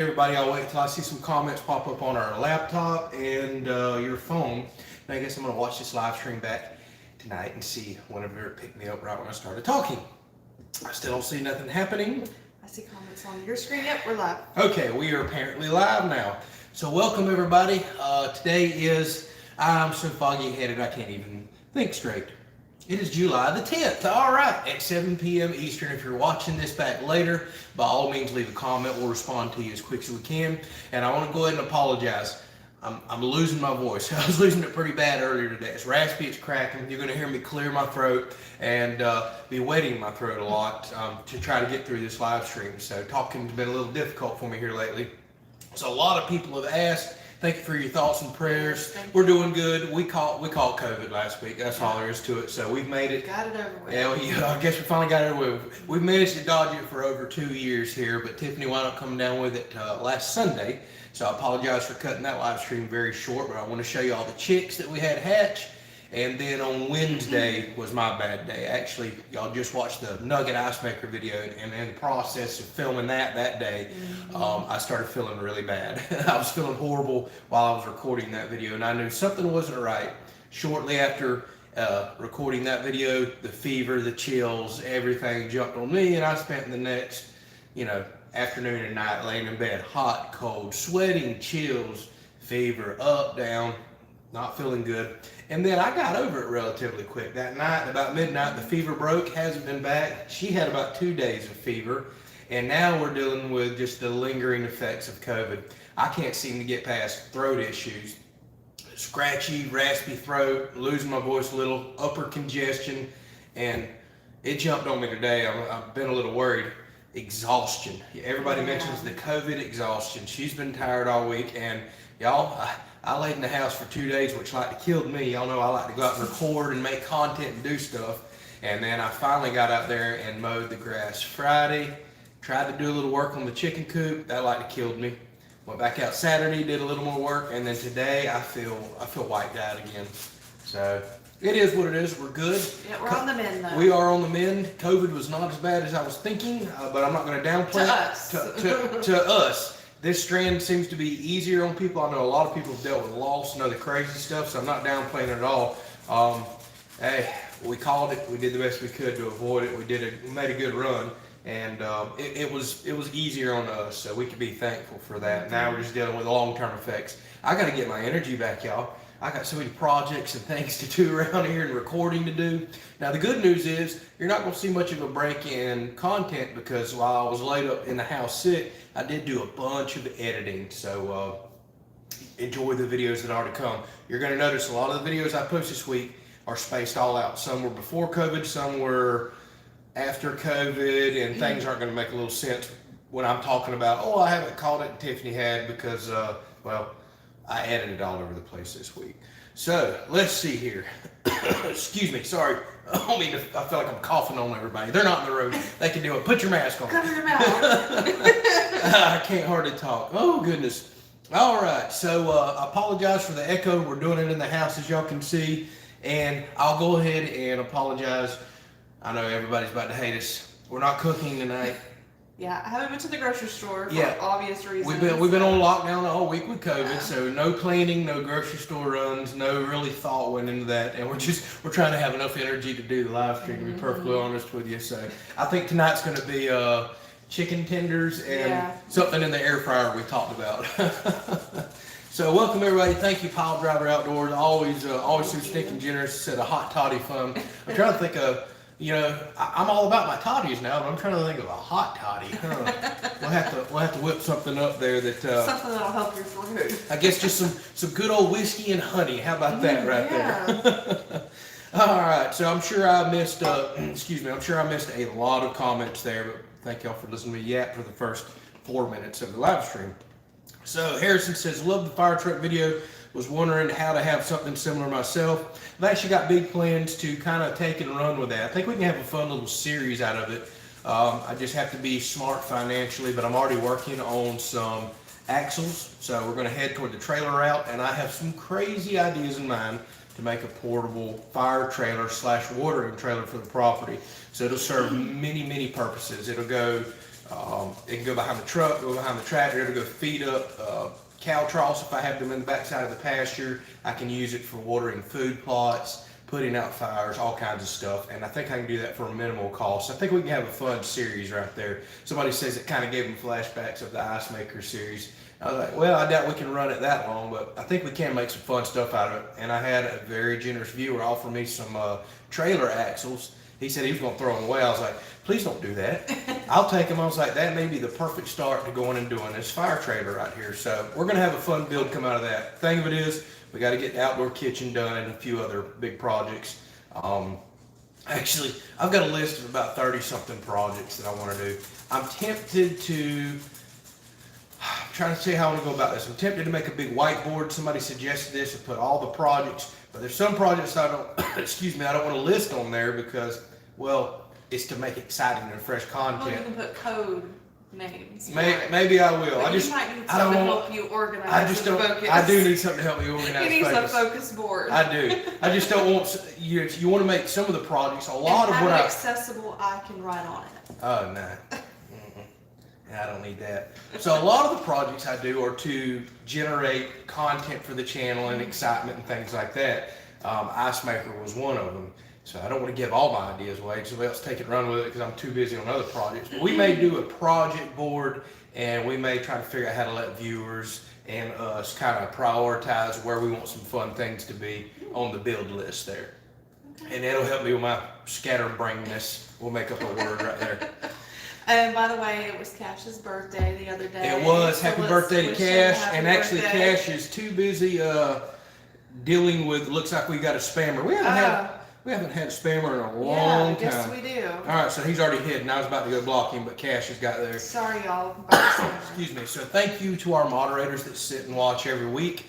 Everybody, I'll wait till I see some comments pop up on our laptop and your phone. And I guess I'm going to watch this live stream back tonight and see whenever it picked me up right when I started talking. I still don't see nothing happening. I see comments on your screen. Yep, we're live. Okay, we are apparently live now. So welcome everybody. Today is, I'm so foggy headed I can't even think straight. It is July the 10th, all right, at 7 p.m. Eastern. If you're watching this back later, by all means leave a comment. We'll respond to you as quick as we can. And I want to go ahead and apologize. I'm losing my voice. I was losing it pretty bad earlier today. It's raspy, it's cracking. You're going to hear me clear my throat and be wetting my throat a lot to try to get through this live stream. So talking's been a little difficult for me here lately. So a lot of people have asked. Thank you for your thoughts and prayers. We're doing good. We caught COVID last week. That's all there is to it. So we've made it. Got it over with. Yeah, I guess we finally got it over with. We've managed to dodge it for over 2 years here, but Tiffany wound up coming down with it last Sunday. So I apologize for cutting that live stream very short, but I want to show you all the chicks that we had hatch. And then on Wednesday was my bad day. Actually, y'all just watched the Nugget Ice Maker video, and in the process of filming that day, I started feeling really bad. I was feeling horrible while I was recording that video, and I knew something wasn't right. Shortly after recording that video, the fever, the chills, everything jumped on me, and I spent the next, afternoon and night laying in bed, hot, cold, sweating, chills, fever, up, down, not feeling good. And then I got over it relatively quick. That night, about midnight, the fever broke, hasn't been back. She had about 2 days of fever. And now we're dealing with just the lingering effects of COVID. I can't seem to get past throat issues. Scratchy, raspy throat, losing my voice a little, upper congestion. And it jumped on me today. I've been a little worried. Exhaustion. Everybody mentions the COVID exhaustion. She's been tired all week. And y'all, I laid in the house for 2 days, which like killed me. Y'all know I like to go out and record and make content and do stuff. And then I finally got out there and mowed the grass Friday. Tried to do a little work on the chicken coop. That like killed me. Went back out Saturday, did a little more work, and then today I feel wiped out again. So it is what it is. We're good. Yeah, we're on the mend though. We are on the mend. COVID was not as bad as I was thinking, but I'm not going to downplay it. To us. This strand seems to be easier on people. I know a lot of people have dealt with loss and other crazy stuff, so I'm not downplaying it at all. Hey, we called it. We did the best we could to avoid it. We made a good run, and it was easier on us, so we can be thankful for that. Now we're just dealing with the long-term effects. I got to get my energy back, y'all. I got so many projects and things to do around here and recording to do. Now the good news is you're not going to see much of a break in content because while I was laid up in the house sick, I did do a bunch of editing. So enjoy the videos that are to come. You're going to notice a lot of the videos I post this week are spaced all out. Some were before COVID, some were after COVID, and things aren't going to make a little sense when I'm talking about, oh, I haven't called it, and Tiffany had, because, well, I edited all over the place this week. So let's see here. Excuse me, sorry. I feel like I'm coughing on everybody. They're not in the room. They can do it. Put your mask on. Cover your mouth. I can't hardly talk. Oh goodness. All right. So I apologize for the echo. We're doing it in the house, as y'all can see, and I'll go ahead and apologize. I know everybody's about to hate us. We're not cooking tonight. Yeah, I haven't been to the grocery store for obvious reasons. We've been on lockdown all week with COVID, so no planning, no grocery store runs, no really thought went into that, and we're trying to have enough energy to do the live stream. To be perfectly honest with you, so I think tonight's going to be chicken tenders and something in the air fryer we talked about. So welcome everybody. Thank you, Pile Driver Outdoors. Always so stinking generous. Said a hot toddy fun. I'm trying to think of. I'm all about my toddies now, but I'm trying to think of a hot toddy. We'll have to whip something up there that something that'll help your food. I guess just some good old whiskey and honey. How about that there? All right. So I'm sure I missed. I'm sure I missed a lot of comments there, but thank y'all for listening to me yap for the first 4 minutes of the live stream. So Harrison says, love the fire truck video. Was wondering how to have something similar myself. I've actually got big plans to kind of take and run with that. I think we can have a fun little series out of it. I just have to be smart financially, but I'm already working on some axles. So we're going to head toward the trailer route, and I have some crazy ideas in mind to make a portable fire trailer / watering trailer for the property. So it'll serve many purposes. It'll go It can go behind the truck, go behind the tractor. It'll go feed up cow troughs if I have them in the backside of the pasture. I can use it for watering food plots, putting out fires, all kinds of stuff. And I think I can do that for a minimal cost. I think we can have a fun series right there. Somebody says it kind of gave them flashbacks of the Ice Maker series. I was like, well, I doubt we can run it that long, but I think we can make some fun stuff out of it. And I had a very generous viewer offer me some trailer axles. He said he was going to throw them away. I was like, please don't do that. I'll take them. I was like, that may be the perfect start to going and doing this fire trailer right here. So we're going to have a fun build come out of that. Thing of it is, we got to get the outdoor kitchen done and a few other big projects. Actually, I've got a list of about 30-something projects that I want to do. I'm tempted to... I'm trying to see how I want to go about this. I'm tempted to make a big whiteboard. Somebody suggested this and put all the projects, but there's some projects I don't, excuse me, I don't want to list on there because, well, it's to make exciting and fresh content. Well, you can put code names. Maybe I will. But you might need something to help you organize. I do need something to help me organize. You need a focus board. I do. I just don't want you want to make some of the projects. A lot of what I accessible. I can write on it. Oh no. I don't need that. So a lot of the projects I do are to generate content for the channel and excitement and things like that. Ice Maker was one of them. So I don't want to give all my ideas away. Somebody else take it and run with it because I'm too busy on other projects. But we may do a project board and we may try to figure out how to let viewers and us kind of prioritize where we want some fun things to be on the build list there. And that'll help me with my scatterbrainness. We'll make up a word right there. And by the way, it was Cash's birthday the other day. It was. Happy birthday to Cash. And actually, Cash is too busy dealing with. Looks like we got a spammer. We haven't had a spammer in a long time. Yes, we do. All right, so he's already hidden. I was about to go block him, but Cash has got there. Sorry, y'all. Excuse me. So thank you to our moderators that sit and watch every week.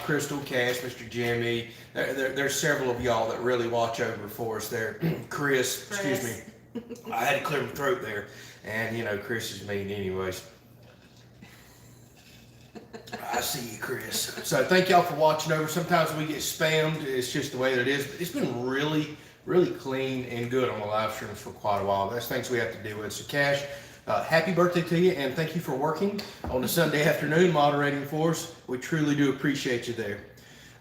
Crystal, Cash, Mr. Jimmy. There's several of y'all that really watch over for us there. Chris, excuse me. I had to clear my throat there. And, you know, Chris is mean anyways. I see you, Chris. So thank y'all for watching over. Sometimes we get spammed. It's just the way that it is. But it's been really, really clean and good on the live streams for quite a while. That's things we have to deal with. So, Cash, happy birthday to you, and thank you for working on a Sunday afternoon moderating for us. We truly do appreciate you there.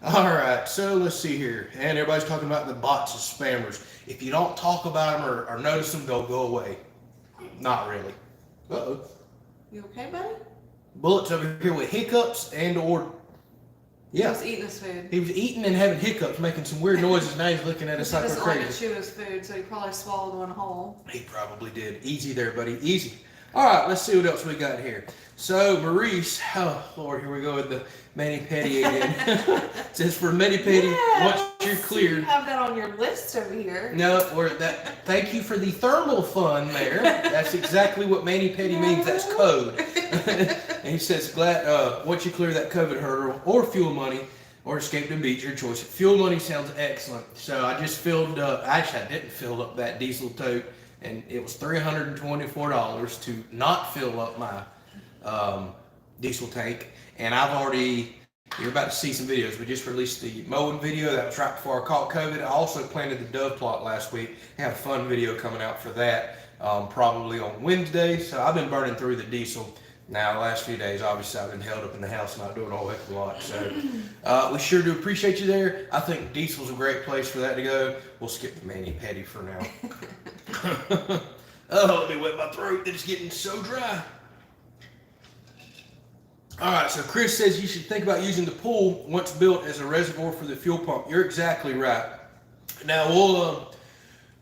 All right, so let's see here. And everybody's talking about the bots of spammers. If you don't talk about them or notice them, they'll go away. Not really. Uh-oh. You okay, buddy? Bullet's over here with hiccups and or... Yeah. He was eating his food. He was eating and having hiccups, making some weird noises, and now he's looking at us like we're crazy. He doesn't like to chew his food, so he probably swallowed one whole. He probably did. Easy there, buddy. Easy. All right, let's see what else we got here. So, Maurice, oh, Lord, here we go with the mani-pedi again. It says for mani-pedi, once you're cleared. You have that on your list over here. No, thank you for the thermal fun there. That's exactly what mani-pedi means. That's code. And he says, glad once you clear that COVID hurdle or fuel money or escape the beach, your choice. Fuel money sounds excellent. So I just filled up, actually I didn't fill up that diesel tote, and it was $324 to not fill up my diesel tank. And I've already, you're about to see some videos. We just released the mowing video. That was right before I caught COVID. I also planted the dove plot last week. I have a fun video coming out for that, probably on Wednesday. So I've been burning through the diesel. Now, the last few days, obviously, I've been held up in the house, not doing a whole heck of a lot. So we sure do appreciate you there. I think diesel's a great place for that to go. We'll skip the mani-pedi for now. Oh, let me wet my throat. It's getting so dry. All right, so Chris says you should think about using the pool once built as a reservoir for the fuel pump. You're exactly right. Now,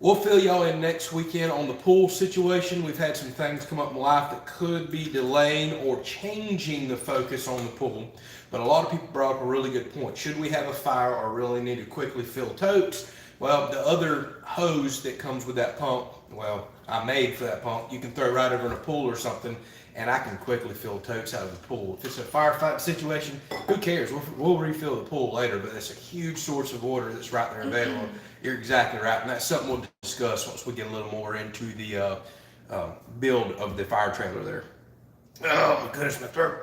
we'll fill y'all in next weekend on the pool situation. We've had some things come up in life that could be delaying or changing the focus on the pool. But a lot of people brought up a really good point. Should we have a fire or really need to quickly fill totes? Well, the other hose that comes with that pump, well, I made for that pump, you can throw right over in a pool or something, and I can quickly fill totes out of the pool. If it's a firefight situation, who cares? We'll refill the pool later, but it's a huge source of water that's right there available. You're exactly right, and that's something we'll discuss once we get a little more into the build of the fire trailer there. Oh, my goodness, my throat.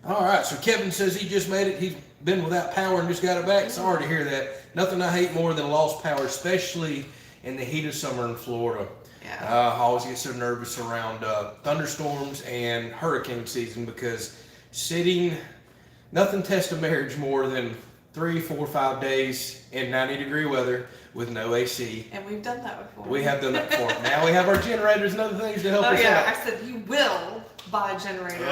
All right, so Kevin says he just made it. He's been without power and just got it back. Sorry to hear that. Nothing I hate more than lost power, especially in the heat of summer in Florida. Yeah. I always get so nervous around thunderstorms and hurricane season because nothing tests a marriage more than 3, 4, 5 days in 90-degree weather with no AC. And we've done that before. We have done that before. Now we have our generators and other things to help us out. I said you will buy a generator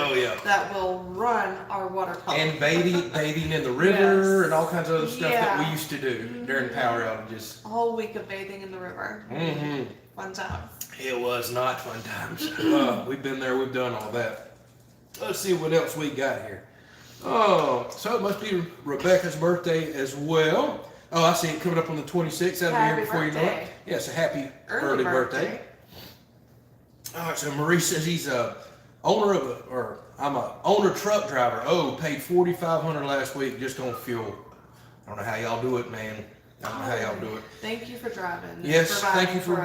that will run our water pump. And bathing in the river and all kinds of other stuff that we used to do during power outages. A whole week of bathing in the river. Mm-hmm. Fun times. It was not fun times. We've been there, we've done all that. Let's see what else we got here. Oh, so it must be Rebecca's birthday as well. Oh, I see it coming up on the 26th. That'll be here before you know it. Yeah, so happy early birthday. All right, so Maurice says he's a I'm a owner truck driver. Oh, paid $4,500 last week just on fuel. I don't know how y'all do it, man. I don't know how y'all do it. Thank you for driving. Yes, thank you for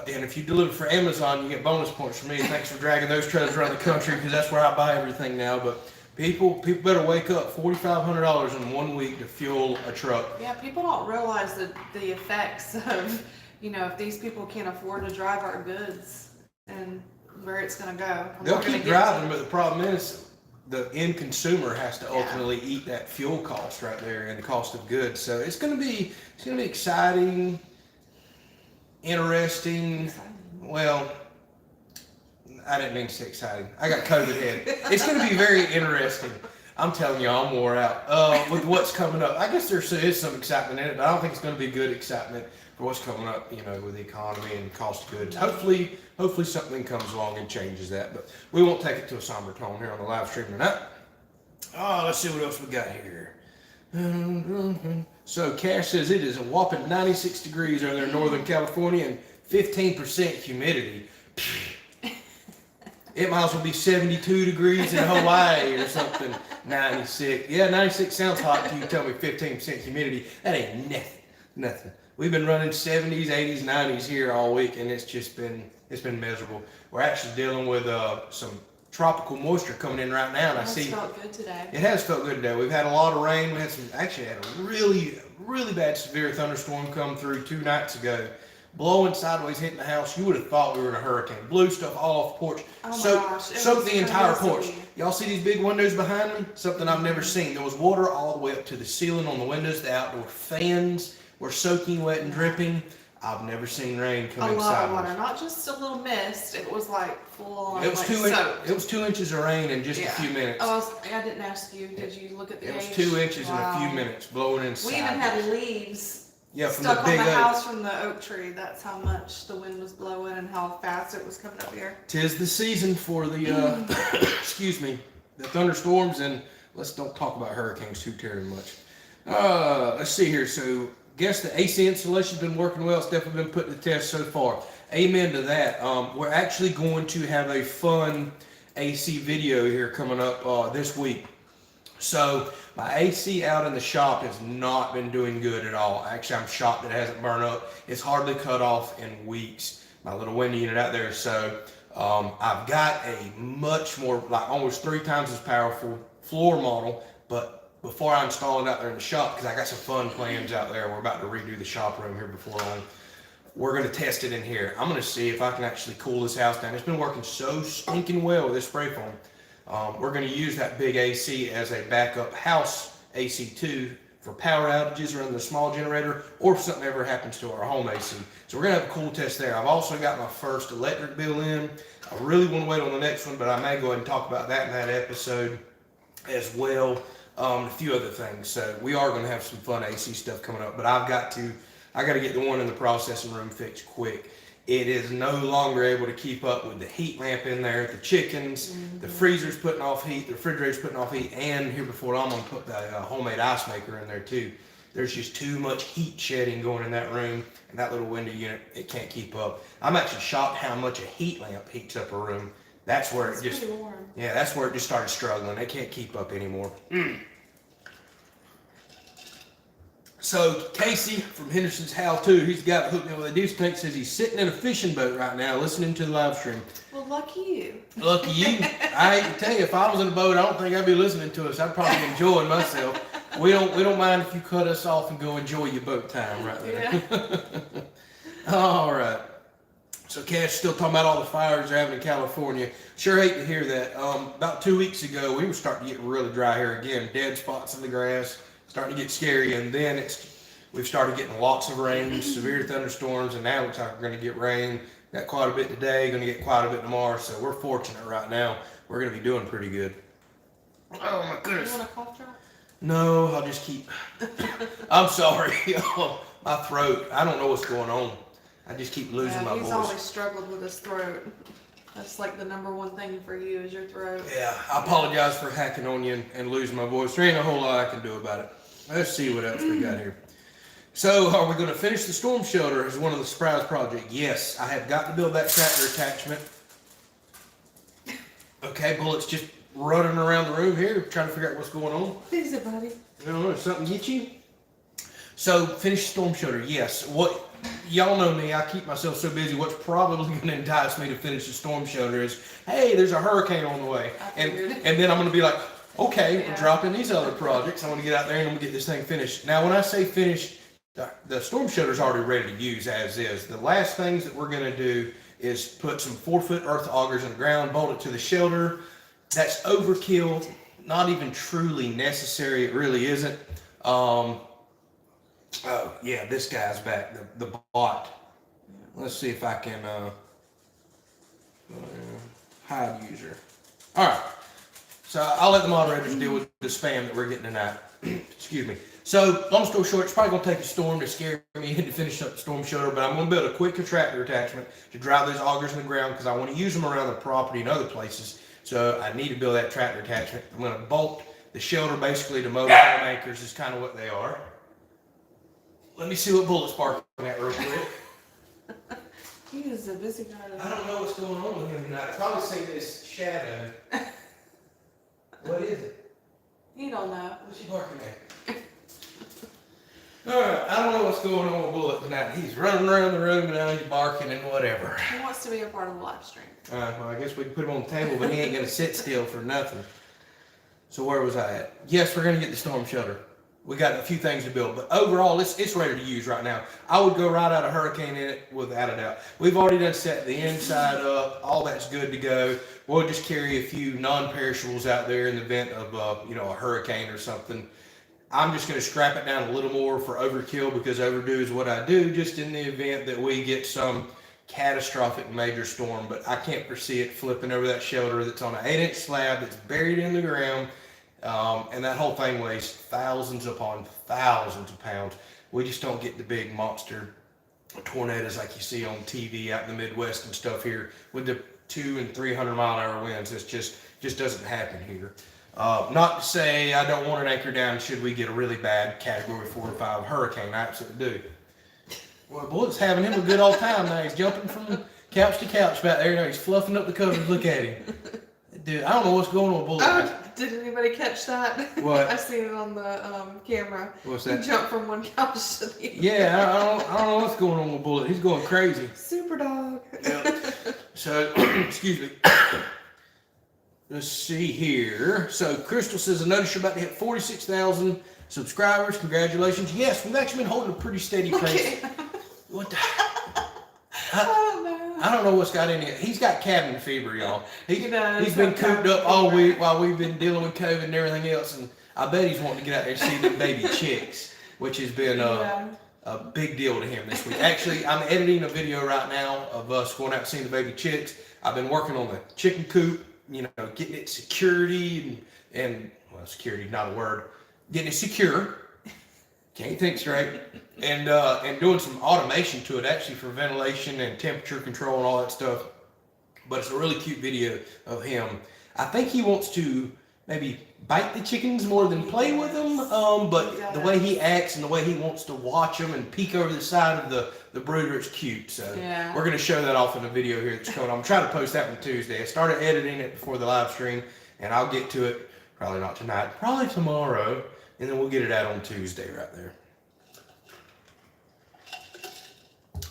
and if you deliver for Amazon, you get bonus points from me. Thanks for dragging those trailers around the country because that's where I buy everything now. But people better wake up. $4,500 in 1 week to fuel a truck. Yeah, people don't realize the effects of, if these people can't afford to drive our goods and where it's going to go. They'll keep driving, but the problem is the end consumer has to ultimately eat that fuel cost right there and the cost of goods. So it's going to be exciting, interesting. Well, I didn't mean to say exciting. I got COVID head. It's going to be very interesting. I'm telling you, I'm wore out with what's coming up. I guess there is some excitement in it, but I don't think it's going to be good excitement for what's coming up, with the economy and cost of goods. Hopefully something comes along and changes that, but we won't take it to a somber tone here on the live stream tonight. Oh, let's see what else we got here. So Cash says it is a whopping 96 degrees over there in Northern California and 15% humidity. It might as well be 72 degrees in Hawaii or something. 96. Yeah, 96 sounds hot until you tell me 15% humidity. That ain't nothing. We've been running 70s, 80s, 90s here all week, and it's been miserable. We're actually dealing with some tropical moisture coming in right now, and I see. It felt good today. It has felt good today. We've had a lot of rain. We had a really, really bad severe thunderstorm come through 2 nights ago. Blowing sideways, hitting the house. You would have thought we were in a hurricane. Blew stuff all off the porch. Oh my gosh. Soaked the entire porch. Y'all see these big windows behind me? Something I've never seen. There was water all the way up to the ceiling on the windows. The outdoor fans were soaking wet and dripping. I've never seen rain come in sideways. A lot of water, not just a little mist. It was like full on. It was soaked. It was 2 inches of rain in just a few minutes. Oh, I didn't ask you. Did you look at the gauge? It was 2 inches in a few minutes, blowing inside. We even had leaves. From stuck the big on the oak. house from the oak tree. That's how much the wind was blowing and how fast it was coming up here. 'Tis the season for the the thunderstorms, and let's don't talk about hurricanes too terribly much. Let's see here. So, guess the AC installation's been working well. It's definitely been put to the test so far. Amen to that. We're actually going to have a fun AC video here coming up this week. So my AC out in the shop has not been doing good at all. Actually, I'm shocked that it hasn't burned up. It's hardly cut off in weeks. My little window unit out there. So I've got a much more, like almost 3 times as powerful floor model. But before I install it out there in the shop, because I got some fun plans out there. We're about to redo the shop room here before long. We're going to test it in here. I'm going to see if I can actually cool this house down. It's been working so stinking well with this spray foam. We're going to use that big AC as a backup house AC too for power outages or under the small generator, or if something ever happens to our home AC. So we're going to have a cool test there. I've also got my first electric bill in. I really want to wait on the next one, but I may go ahead and talk about that in that episode as well. A few other things. So we are going to have some fun AC stuff coming up, but I got to get the one in the processing room fixed quick. It is no longer able to keep up with the heat lamp in there, the chickens, the freezer's putting off heat, the refrigerator's putting off heat, and here before I'm going to put the homemade ice maker in there too. There's just too much heat shedding going in that room, and that little window unit, it can't keep up. I'm actually shocked how much a heat lamp heats up a room. That's where it just, that's where it just started struggling. It can't keep up anymore. So Casey from Henderson's How To, he's got hooked me with a deuce tank, says he's sitting in a fishing boat right now listening to the live stream. Well, lucky you. Lucky you. I hate to tell you, if I was in a boat, I don't think I'd be listening to us. I'd probably be enjoying myself. We don't mind if you cut us off and go enjoy your boat time right there. Yeah. All right. So Cass still talking about all the fires they're having in California. Sure hate to hear that. About 2 weeks ago, we were starting to get really dry here again. Dead spots in the grass, starting to get scary. And then we've started getting lots of rain, severe thunderstorms, and now it looks like we're going to get rain. Got quite a bit today, going to get quite a bit tomorrow. So we're fortunate right now. We're going to be doing pretty good. Oh my goodness. You want a cough drop? No, I'll just keep. I'm sorry. My throat. I don't know what's going on. I just keep losing my voice. He's always struggled with his throat. That's like the number one thing for you is your throat. Yeah, I apologize for hacking on you and losing my voice. There ain't a whole lot I can do about it. Let's see what else we got here. So, are we going to finish the storm shelter as one of the surprise projects? Yes, I have got to build that tractor attachment. Okay, Bullet's just running around the room here trying to figure out what's going on. What is it, buddy? I don't know, something get you? So, finish the storm shelter, yes. What y'all know me, I keep myself so busy. What's probably going to entice me to finish the storm shelter is, hey, there's a hurricane on the way. And then I'm going to be like, okay, we're dropping these other projects. I want to get out there and I'm going to get this thing finished. Now, when I say finished, the storm shelter is already ready to use as is. The last things that we're going to do is put some 4-foot earth augers in the ground, bolt it to the shelter. That's overkill, not even truly necessary. It really isn't. Oh yeah, this guy's back, the bot. Let's see if I can hide user. All right, so I'll let the moderators deal with the spam that we're getting tonight. Excuse me. So long story short, it's probably gonna take a storm to scare me into finish up the storm shelter, but I'm gonna build a quick tractor attachment to drive those augers in the ground because I want to use them around the property and other places. So I need to build that tractor attachment. I'm gonna bolt the shelter basically to mobile home anchors is kind of what they are. Let me see what Bullet's barking at real quick. He is a busy guy. I don't know what's going on with him tonight. I probably see this shadow. What is it? You don't know. What's he barking at? Alright, I don't know what's going on with Bullet tonight. He's running around the room and now he's barking and whatever. He wants to be a part of the live stream. Alright, well I guess we can put him on the table, but he ain't gonna sit still for nothing. So where was I at? Yes, we're gonna get the storm shelter. We got a few things to build, but overall, it's ready to use right now. I would go right out a hurricane in it without a doubt. We've already done set the inside up. All that's good to go. We'll just carry a few non-perishables out there in the event of a hurricane or something. I'm just going to scrap it down a little more for overkill because overdue is what I do just in the event that we get some catastrophic major storm. But I can't foresee it flipping over that shelter that's on an 8-inch slab that's buried in the ground. And that whole thing weighs thousands upon thousands of pounds. We just don't get the big monster tornadoes like you see on TV out in the Midwest and stuff here with the 200 and 300 mile an hour winds. It's just doesn't happen here. Not to say I don't want an anchor down should we get a really bad category 4 or 5 hurricane. I absolutely do. Well, Bullet's having him a good old time now. He's jumping from couch to couch back there. Now he's fluffing up the covers. Look at him. Dude, I don't know what's going on with Bullet. Oh, did anybody catch that? What? I seen it on the camera. What's that? He jumped from one couch to the other. Yeah, I don't know what's going on with Bullet. He's going crazy. Super dog. Yep. So, excuse me. Let's see here. So, Crystal says, I noticed you're about to hit 46,000 subscribers. Congratulations. Yes, we've actually been holding a pretty steady pace. What the? I don't know what's got in it. He's got cabin fever, y'all. He's been cooped up all week while we've been dealing with COVID and everything else. And I bet he's wanting to get out there and see the baby chicks, which has been a big deal to him this week. Actually, I'm editing a video right now of us going out and seeing the baby chicks. I've been working on the chicken coop, getting it security and well, security, not a word, getting it secure. Can't think straight. And doing some automation to it actually for ventilation and temperature control and all that stuff. But it's a really cute video of him. I think he wants to maybe bite the chickens more than play with them. But the way he acts and the way he wants to watch them and peek over the side of the brooder, it's cute. So we're going to show that off in a video here that's coming on. I'm trying to post that one Tuesday. I started editing it before the live stream, and I'll get to it probably not tonight, probably tomorrow, and then we'll get it out on Tuesday right there.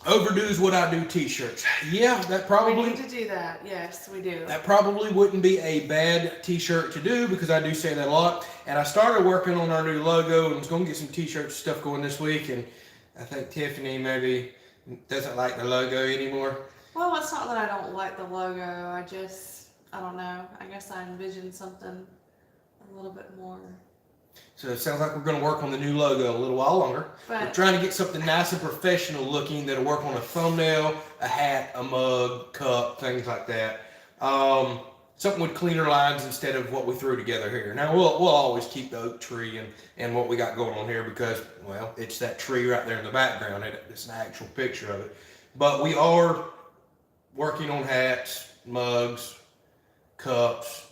Overdue is what I do t-shirts. Yeah, that probably... We need to do that. Yes, we do. That probably wouldn't be a bad t-shirt to do because I do say that a lot. And I started working on our new logo and was going to get some t-shirt stuff going this week. And I think Tiffany maybe doesn't like the logo anymore. Well, it's not that I don't like the logo. I don't know. I guess I envisioned something a little bit more. So it sounds like we're going to work on the new logo a little while longer. We're But trying to get something nice and professional looking that'll work on a thumbnail, a hat, a mug, cup, things like that. Something with cleaner lines instead of what we threw together here. Now we'll always keep the oak tree and what we got going on here because, well, it's that tree right there in the background. It's an actual picture of it. But we are working on hats, mugs, cups,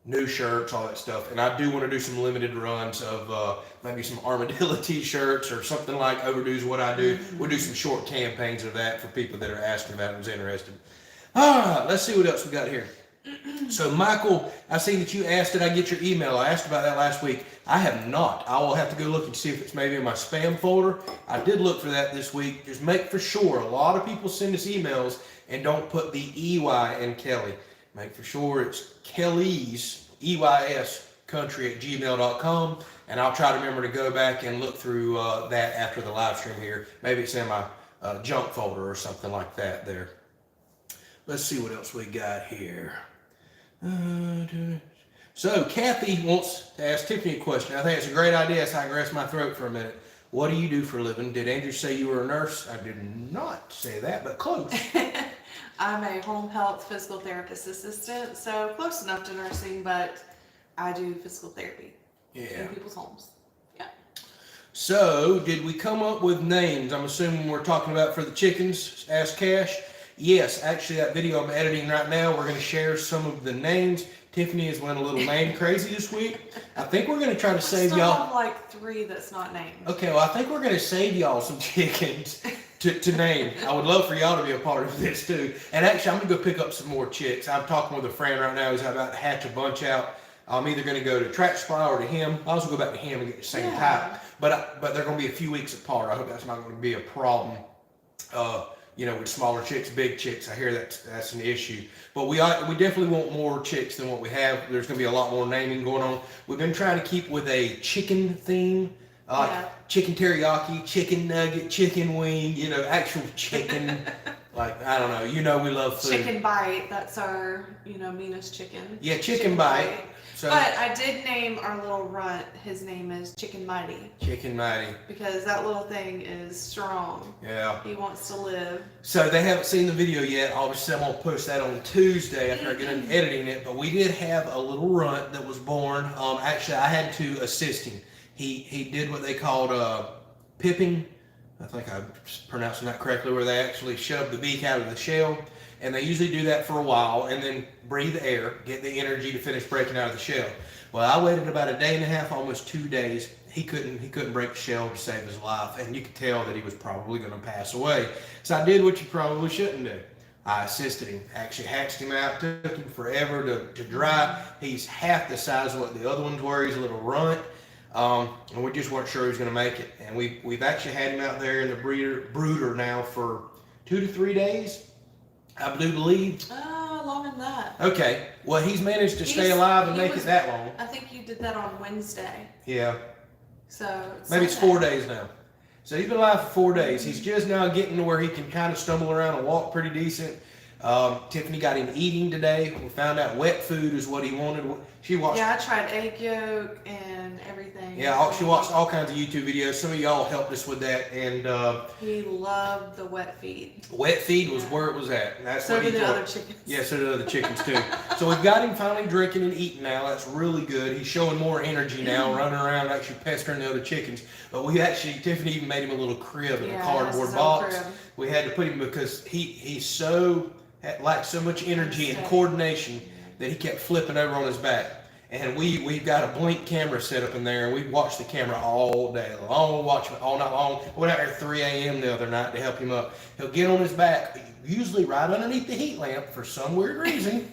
new shirts, all that stuff. And I do want to do some limited runs of maybe some armadillo t-shirts or something like Overdo's What I Do. We'll do some short campaigns of that for people that are asking about it and was interested. All right, let's see what else we got here. So Michael, I see that you asked did I get your email. I asked about that last week. I have not. I will have to go look and see if it's maybe in my spam folder. I did look for that this week. Just make for sure. A lot of people send us emails and don't put the EY in Kelley. Make for sure it's Kelley's, EYS, country at gmail.com. And I'll try to remember to go back and look through that after the live stream here. Maybe it's in my junk folder or something like that there. Let's see what else we got here. So Kathy wants to ask Tiffany a question. I think it's a great idea so I can rest my throat for a minute. What do you do for a living? Did Andrew say you were a nurse? I did not say that, but close. I'm a home health physical therapist assistant, so close enough to nursing, but I do physical therapy in people's homes. Yeah. So did we come up with names? I'm assuming we're talking about for the chickens. Ask Cash. Yes, actually that video I'm editing right now, we're going to share some of the names. Tiffany has went a little name crazy this week. I think we're going to try to save still y'all. have like 3 that's not named. Okay, well I think we're going to save y'all some chickens to name. I would love for y'all to be a part of this too. And actually I'm going to go pick up some more chicks. I'm talking with a friend right now who's about to hatch a bunch out. I'm either going to go to Track Supply or to him. I'll also go back to him and get the same type. But they're going to be a few weeks apart. I hope that's not going to be a problem. You know, with smaller chicks, big chicks, I hear that's an issue. But we definitely want more chicks than what we have. There's going to be a lot more naming going on. We've been trying to keep with a chicken theme, chicken teriyaki, chicken nugget, chicken wing, you know, actual chicken. Like, I don't know, you know we love food. Chicken Bite, that's our, meanest chicken. Yeah, chicken bite. So, but I did name our little runt, his name is Chicken Mighty. Chicken Mighty. Because that little thing is strong. Yeah. He wants to live. So they haven't seen the video yet. Obviously I'm going to post that on Tuesday after I get into editing it. But we did have a little runt that was born. Actually I had to assist him. He did what they called pipping. I think I'm pronouncing that correctly, where they actually shove the beak out of the shell. And they usually do that for a while and then breathe air, get the energy to finish breaking out of the shell. Well, I waited about a day and a half, almost 2 days. He couldn't break the shell to save his life, and you could tell that he was probably going to pass away. So I did what you probably shouldn't do. I assisted him, actually hatched him out, took him forever to dry. He's half the size of what the other ones were. He's a little runt. And we just weren't sure he was going to make it. And we've actually had him out there in the brooder now for 2 to 3 days. I do believe. Longer than that. Okay. Well, he's managed to stay alive and make it that long. I think you did that on Wednesday. Yeah. So maybe it's 4 days now. So he's been alive for 4 days. He's just now getting to where he can kind of stumble around and walk pretty decent. Tiffany got him eating today. We found out wet food is what he wanted. She watched. Yeah, I tried egg yolk and everything. Yeah, she watched all kinds of YouTube videos. Some of y'all helped us with that, and he loved the wet feed. Wet feed was where it was at. And that's so what he did the told. other chickens. Yeah, so did the other chickens too. So we've got him finally drinking and eating now. That's really good. He's showing more energy now, running around, actually pestering the other chickens. But Tiffany even made him a little crib in a cardboard box. Crib. We had to put him because he's lacked so much energy and coordination that he kept flipping over on his back. And we've got a blink camera set up in there, and we watched the camera all day long, watch it all night long. We went out there at 3 a.m. the other night to help him up. He'll get on his back, usually right underneath the heat lamp for some weird reason.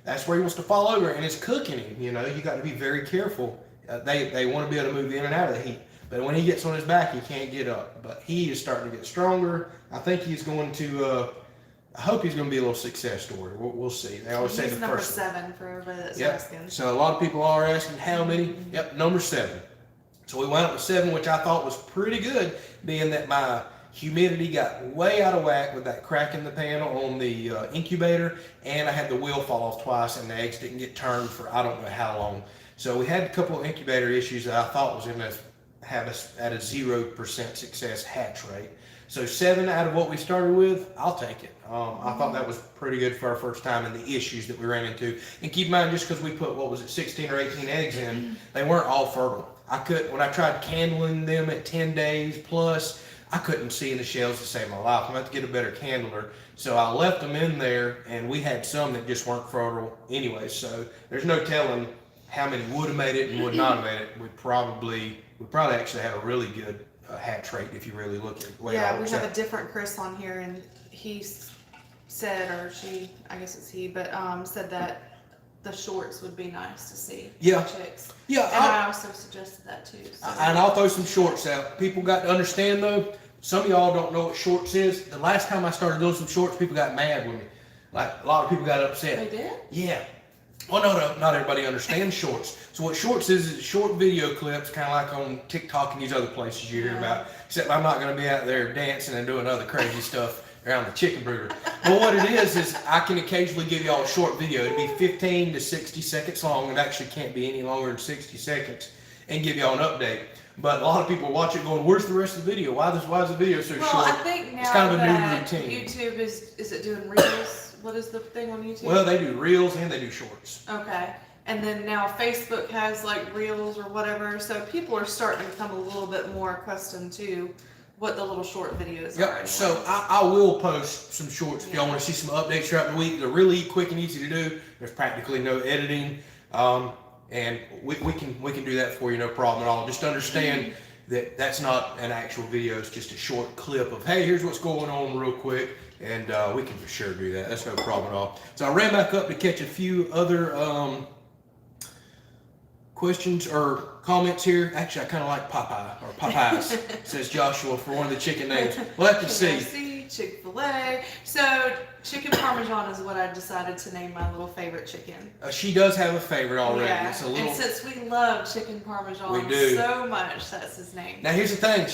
That's where he wants to fall over, and it's cooking him. You got to be very careful. They want to be able to move in and out of the heat. But when he gets on his back, he can't get up. But he is starting to get stronger. I think he's going to... I hope he's going to be a little success story. We'll see. They always say the number first 7 for everybody that's yep. asking. So a lot of people are asking how many. Yep, number 7. So we wound up with 7, which I thought was pretty good, being that my Humidity got way out of whack with that crack in the panel on the incubator, and I had the wheel fall off twice, and the eggs didn't get turned for I don't know how long. So we had a couple of incubator issues that I thought was going to have us at a 0% success hatch rate. So 7 out of what we started with, I'll take it. I thought that was pretty good for our first time and the issues that we ran into. And keep in mind, just because we put, 16 or 18 eggs in, they weren't all fertile. When I tried candling them at 10 days plus, I couldn't see in the shells to save my life. I'm going to have to get a better candler. So I left them in there, and we had some that just weren't fertile anyway. So there's no telling how many would have made it and would not have made it. We probably actually had a really good hatch rate if you really look at it. Yeah, we have a different Chris on here, and he said, or she, I guess it's he, but said that the shorts would be nice to see. Yeah. Chicks. Yeah. And I also suggested that too. So. And I'll throw some shorts out. People got to understand though, some of y'all don't know what shorts is. The last time I started doing some shorts, people got mad with me. Like a lot of people got upset. They did? Yeah. Well, no, not everybody understands shorts. So what shorts is short video clips, kind of like on TikTok and these other places you hear about. Except I'm not going to be out there dancing and doing other crazy stuff around the chicken brooder. But what it is I can occasionally give y'all a short video. It'll be 15 to 60 seconds long. It actually can't be any longer than 60 seconds, and give y'all an update. But a lot of people watch it going, where's the rest of the video? Why is the video so short? Well, I think now it's kind of a new that routine. YouTube is it doing reels? What is the thing on YouTube? Well, they do reels and they do shorts. Okay. And then now Facebook has like reels or whatever. So people are starting to become a little bit more accustomed to what the little short videos are. Anyway. So I will post some shorts if y'all want to see some updates throughout the week. They're really quick and easy to do. There's practically no editing. And we can do that for you, no problem at all. Just understand that that's not an actual video. It's just a short clip of, hey, here's what's going on real quick. And we can for sure do that. That's no problem at all. So I ran back up to catch a few other questions or comments here. Actually, I kind of like Popeye, or Popeyes, says Joshua, for one of the chicken names. We'll have to see. Chick-fil-A. So chicken Parmesan is what I decided to name my little favorite chicken. She does have a favorite already. Yeah. It's a little... And since we love chicken Parmesan we do. so much, that's his name. Now here's the thing.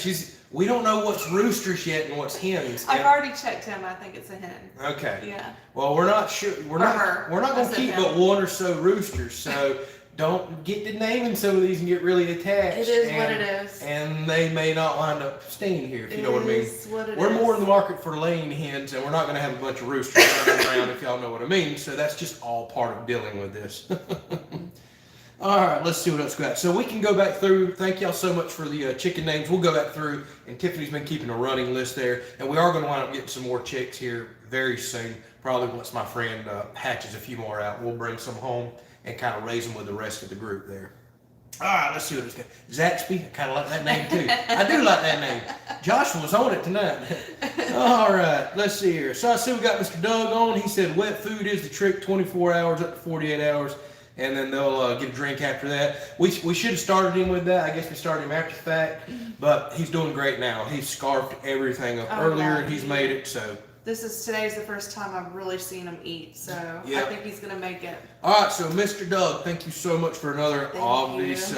We don't know what's roosters yet and what's hens. I've already checked him. I think it's a hen. Okay. Yeah. Well, we're not sure. We're not going to keep but one or so roosters. So don't get to naming some of these and get really attached. It is what it is. And they may not wind up staying here, if you know what I mean. We're more in the market for laying hens, and we're not going to have a bunch of roosters running around, if y'all know what I mean. So that's just all part of dealing with this. All right, let's see what else we got. So we can go back through. Thank y'all so much for the chicken names. We'll go back through, and Tiffany's been keeping a running list there. And we are going to wind up getting some more chicks here very soon. Probably once my friend hatches a few more out, we'll bring some home and kind of raise them with the rest of the group there. All right, let's see what it's got. Zaxby, I kind of like that name too. I do like that name. Joshua was on it tonight. All right, let's see here. So I see we got Mr. Doug on. He said wet food is the trick, 24 hours up to 48 hours. And then they'll get a drink after that. We should have started him with that. I guess we started him after the fact. But he's doing great now. He's scarfed everything up earlier, and he's made it, so. Today's the first time I've really seen him eat, so I think he's going to make it. All right, so Mr. Doug, thank you so much for another obvious,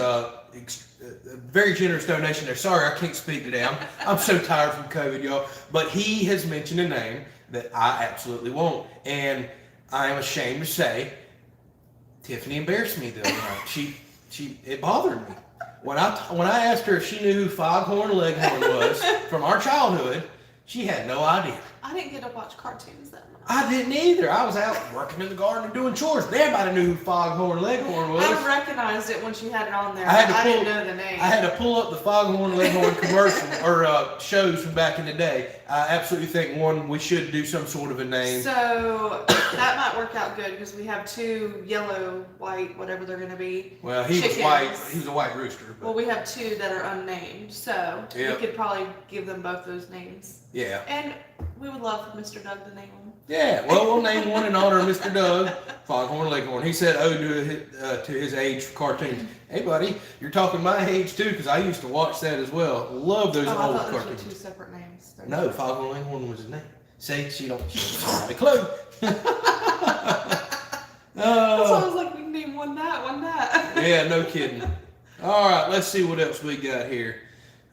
very generous donation there. Sorry, I can't speak today. I'm so tired from COVID, y'all. But he has mentioned a name that I absolutely won't. And I am ashamed to say, Tiffany embarrassed me the other night. It bothered me. When I asked her if she knew who Foghorn Leghorn was from our childhood, she had no idea. I didn't get to watch cartoons that much. I didn't either. I was out working in the garden and doing chores. Everybody knew who Foghorn Leghorn was. I recognized it when she had it on there. I didn't know the name. I had to pull up the Foghorn Leghorn commercial or shows from back in the day. I absolutely think we should do some sort of a name. So that might work out good because we have 2 yellow, white, whatever they're going to be. Well, he was white. He was a white rooster. But. Well, we have 2 that are unnamed, so we could probably give them both those names. Yeah. And we would love for Mr. Doug to name them. Yeah, well, we'll name one in honor of Mr. Doug, Foghorn Leghorn. He said, to his age for cartoons. Hey, buddy, you're talking my age, too, because I used to watch that as well. Love those old I thought cartoons. those were 2 separate names. No, Foghorn Leghorn was his name. See, she don't have a clue. That's why I was like, we can name one that, one that. Yeah, no kidding. All right, let's see what else we got here.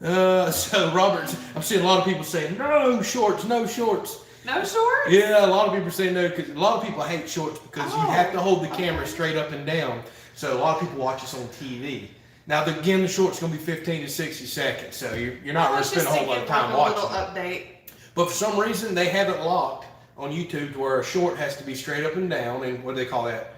So Robert, I'm seeing a lot of people saying no shorts, no shorts. No shorts? Yeah, a lot of people say no because a lot of people hate shorts because you have to hold the camera straight up and down. So a lot of people watch us on TV. Now, again, the short's going to be 15 to 60 seconds, so you're not going to spend a whole lot of time watching. A little update. But for some reason, they have it locked on YouTube to where a short has to be straight up and down, and what do they call that?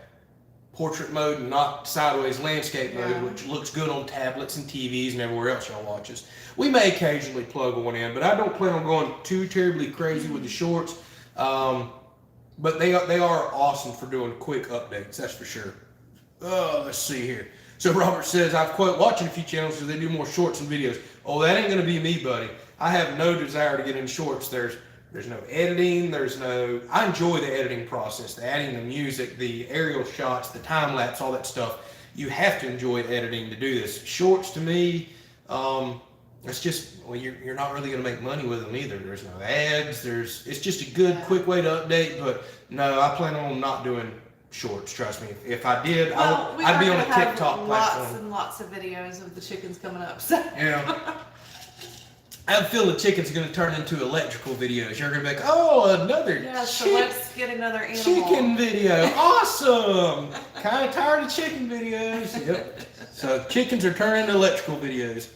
Portrait mode and not sideways landscape mode, which looks good on tablets and TVs and everywhere else y'all watch us. We may occasionally plug one in, but I don't plan on going too terribly crazy with the shorts. But they are awesome for doing quick updates, that's for sure. Let's see here. So Robert says, I've quit watching a few channels because they do more shorts and videos. Oh, that ain't going to be me, buddy. I have no desire to get in shorts. There's no editing. I enjoy the editing process, the adding the music, the aerial shots, the time lapse, all that stuff. You have to enjoy editing to do this. Shorts to me, it's just, well, you're not really going to make money with them either. There's no ads. It's just a good, quick way to update. But no, I plan on not doing shorts. Trust me. If I did, I'd be on a TikTok platform. Lots and lots of videos of the chickens coming up. So. Yeah. I feel the chicken's going to turn into electrical videos. You're going to be like, oh, another so let's get another animal. Chicken video. Awesome. Kind of tired of chicken videos. Yep. So chickens are turning into electrical videos.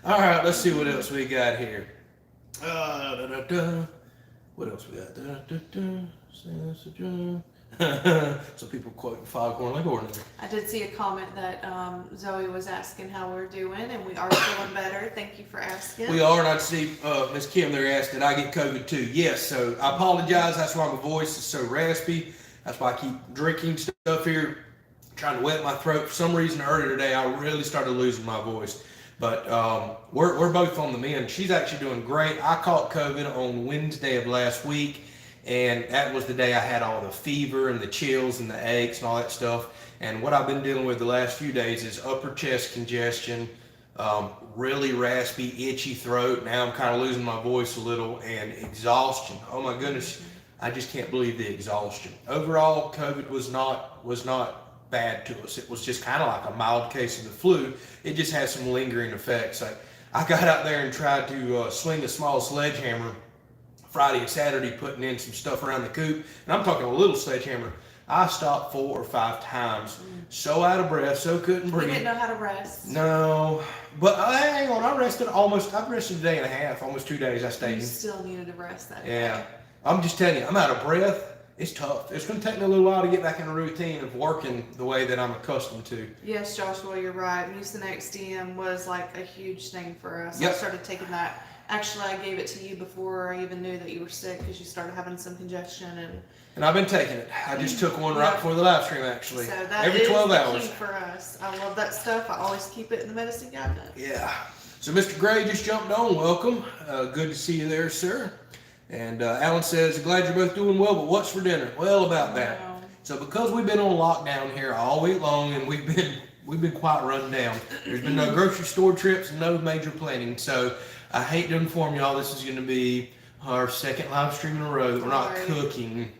All right, let's see what else we got here. What else we got? So people quoting Foghorn Leghorn. I did see a comment that Zoe was asking how we're doing, and we are feeling better. Thank you for asking. We are, and I see Miss Kim there asked, did I get COVID too? Yes, so I apologize. That's why my voice is so raspy. That's why I keep drinking stuff here, trying to wet my throat. For some reason earlier today, I really started losing my voice. But we're both on the mend. She's actually doing great. I caught COVID on Wednesday of last week. And that was the day I had all the fever and the chills and the aches and all that stuff. And what I've been dealing with the last few days is upper chest congestion, really raspy, itchy throat. Now I'm kind of losing my voice a little, and exhaustion. Oh my goodness, I just can't believe the exhaustion. Overall, COVID was not bad to us. It was just kind of like a mild case of the flu. It just has some lingering effects. I got out there and tried to swing a small sledgehammer Friday and Saturday, putting in some stuff around the coop, and I'm talking a little sledgehammer. I stopped 4 or 5 times, so out of breath, so couldn't breathe. You didn't know how to rest. No, but hang on, I've rested a day and a half, almost 2 days I stayed. You still needed to rest that day. Yeah, I'm just telling you, I'm out of breath. It's tough. It's going to take me a little while to get back in a routine of working the way that I'm accustomed to. Yes, Joshua, you're right. Mucinex DM was like a huge thing for us. Yep. I started taking that. Actually, I gave it to you before I even knew that you were sick because you started having some congestion and I've been taking it. I just took one right before the live stream, actually. So that every 12 hours. Key for us. I love that stuff. I always keep it in the medicine cabinet. Yeah. So Mr. Gray just jumped on. Welcome. Good to see you there, sir. And Alan says, glad you're both doing well, but what's for dinner? Well, about that. So because we've been on lockdown here all week long, and we've been quite run down. There's been no grocery store trips, no major planning. So I hate to inform y'all, this is going to be our second live stream in a row that we're not cooking.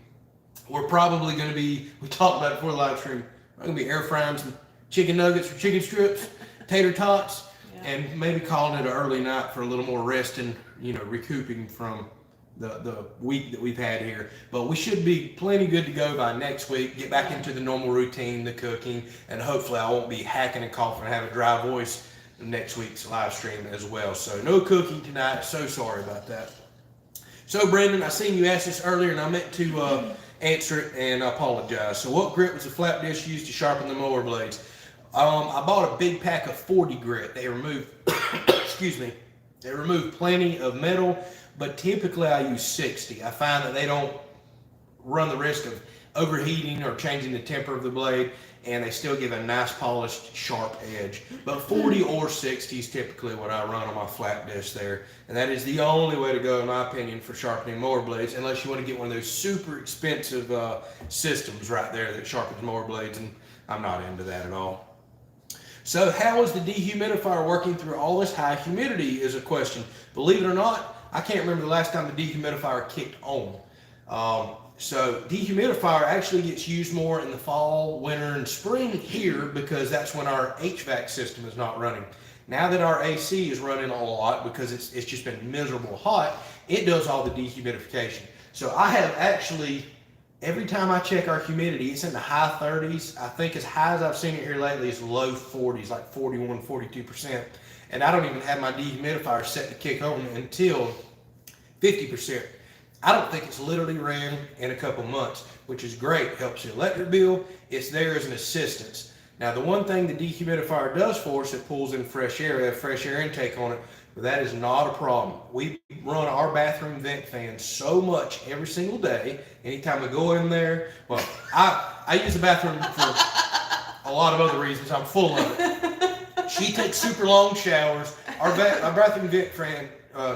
We're probably going to be, we talked about it before the live stream, we're going to be air frying some chicken nuggets or chicken strips, tater tots, and maybe calling it an early night for a little more rest and, recouping from the week that we've had here. But we should be plenty good to go by next week, get back into the normal routine, the cooking, and hopefully I won't be hacking and coughing and have a dry voice next week's live stream as well. So no cooking tonight. So sorry about that. So Brendan, I seen you ask this earlier and I meant to answer it, and I apologize. So what grit was the flap dish used to sharpen the mower blades? I bought a big pack of 40 grit. They removed, excuse me, they removed plenty of metal, but typically I use 60. I find that they don't run the risk of overheating or changing the temper of the blade, and they still give a nice polished sharp edge. But 40 or 60 is typically what I run on my flap disc there, and that is the only way to go in my opinion for sharpening mower blades, unless you want to get one of those super expensive systems right there that sharpens mower blades, and I'm not into that at all. So how is the dehumidifier working through all this high humidity is a question. Believe it or not, I can't remember the last time the dehumidifier kicked on. So dehumidifier actually gets used more in the fall, winter, and spring here because that's when our HVAC system is not running. Now that our AC is running a lot because it's just been miserable hot, it does all the dehumidification. So I have actually, every time I check our humidity, it's in the high 30s. I think as high as I've seen it here lately is low 40s, like 41, 42%. And I don't even have my dehumidifier set to kick on until 50%. I don't think it's literally ran in a couple months, which is great. It helps the electric bill. It's there as an assistance. Now, the one thing the dehumidifier does for us, it pulls in fresh air. We have fresh air intake on it, but that is not a problem. We run our bathroom vent fan so much every single day. Anytime we go in there, well, I use the bathroom for a lot of other reasons. I'm full of it. She takes super long showers. Our bathroom vent fan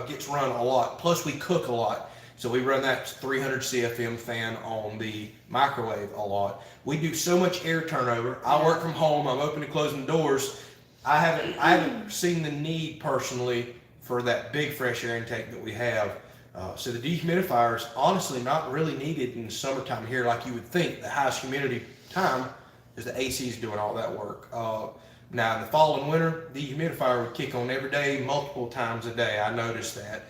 gets run a lot. Plus, we cook a lot. So we run that 300 CFM fan on the microwave a lot. We do so much air turnover. I work from home. I'm opening and closing doors. I haven't seen the need personally for that big fresh air intake that we have. So the dehumidifier is honestly not really needed in the summertime here like you would think. The highest humidity time is the AC is doing all that work. Now in the fall and winter, the dehumidifier would kick on every day, multiple times a day. I noticed that.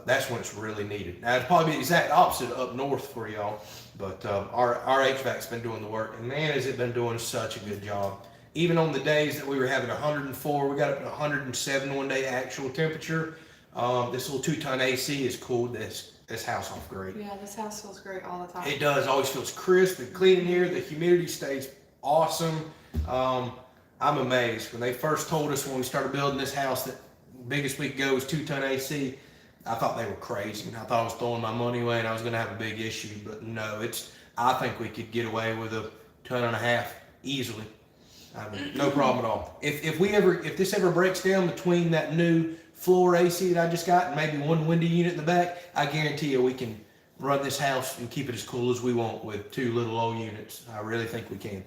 That's when it's really needed. Now, it's probably the exact opposite up north for y'all, but our HVAC's been doing the work, and man, has it been doing such a good job. Even on the days that we were having 104, we got up to 107 one day actual temperature. This little 2-ton AC has cooled this house off great. Yeah, this house feels great all the time. It does. Always feels crisp and clean in here. The humidity stays awesome. I'm amazed. When they first told us when we started building this house that biggest we could go was 2-ton AC, I thought they were crazy. I thought I was throwing my money away and I was going to have a big issue, but no, I think we could get away with a 1.5 tons easily. I mean, no problem at all. If this ever breaks down between that new floor AC that I just got and maybe one window unit in the back, I guarantee you we can run this house and keep it as cool as we want with 2 little old units. I really think we can.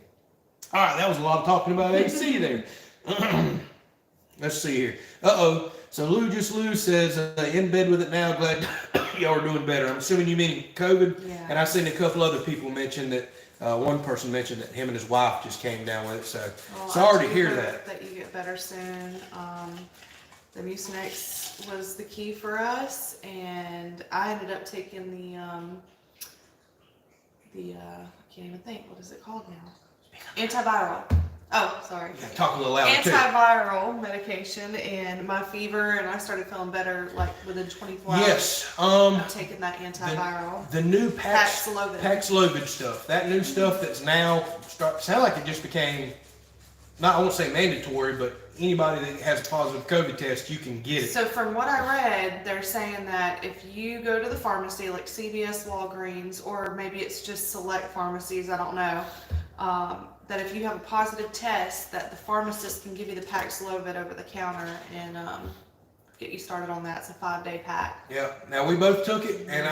All right, that was a lot of talking about AC there. Let's see here. So Lou says, in bed with it now, glad y'all are doing better. I'm assuming you mean COVID? Yeah. And I've seen a couple other people mention that, one person mentioned that him and his wife just came down with it. So sorry to hear that. That you get better soon. The Mucinex was the key for us, and I ended up taking the I can't even think, what is it called now? Antiviral. Oh, sorry. Yeah, talk a little louder too. Antiviral medication, and my fever, and I started feeling better like within 24 hours. Yes. I'm taking that antiviral. The new Paxlovid stuff. That new stuff that's now sound like it just became, I won't say mandatory, but anybody that has a positive COVID test, you can get it. So from what I read, they're saying that if you go to the pharmacy like CVS, Walgreens, or maybe it's just select pharmacies, I don't know, that if you have a positive test, that the pharmacist can give you the Paxlovid over the counter and get you started on that. It's a 5-day pack. Yeah. Now we both took it, and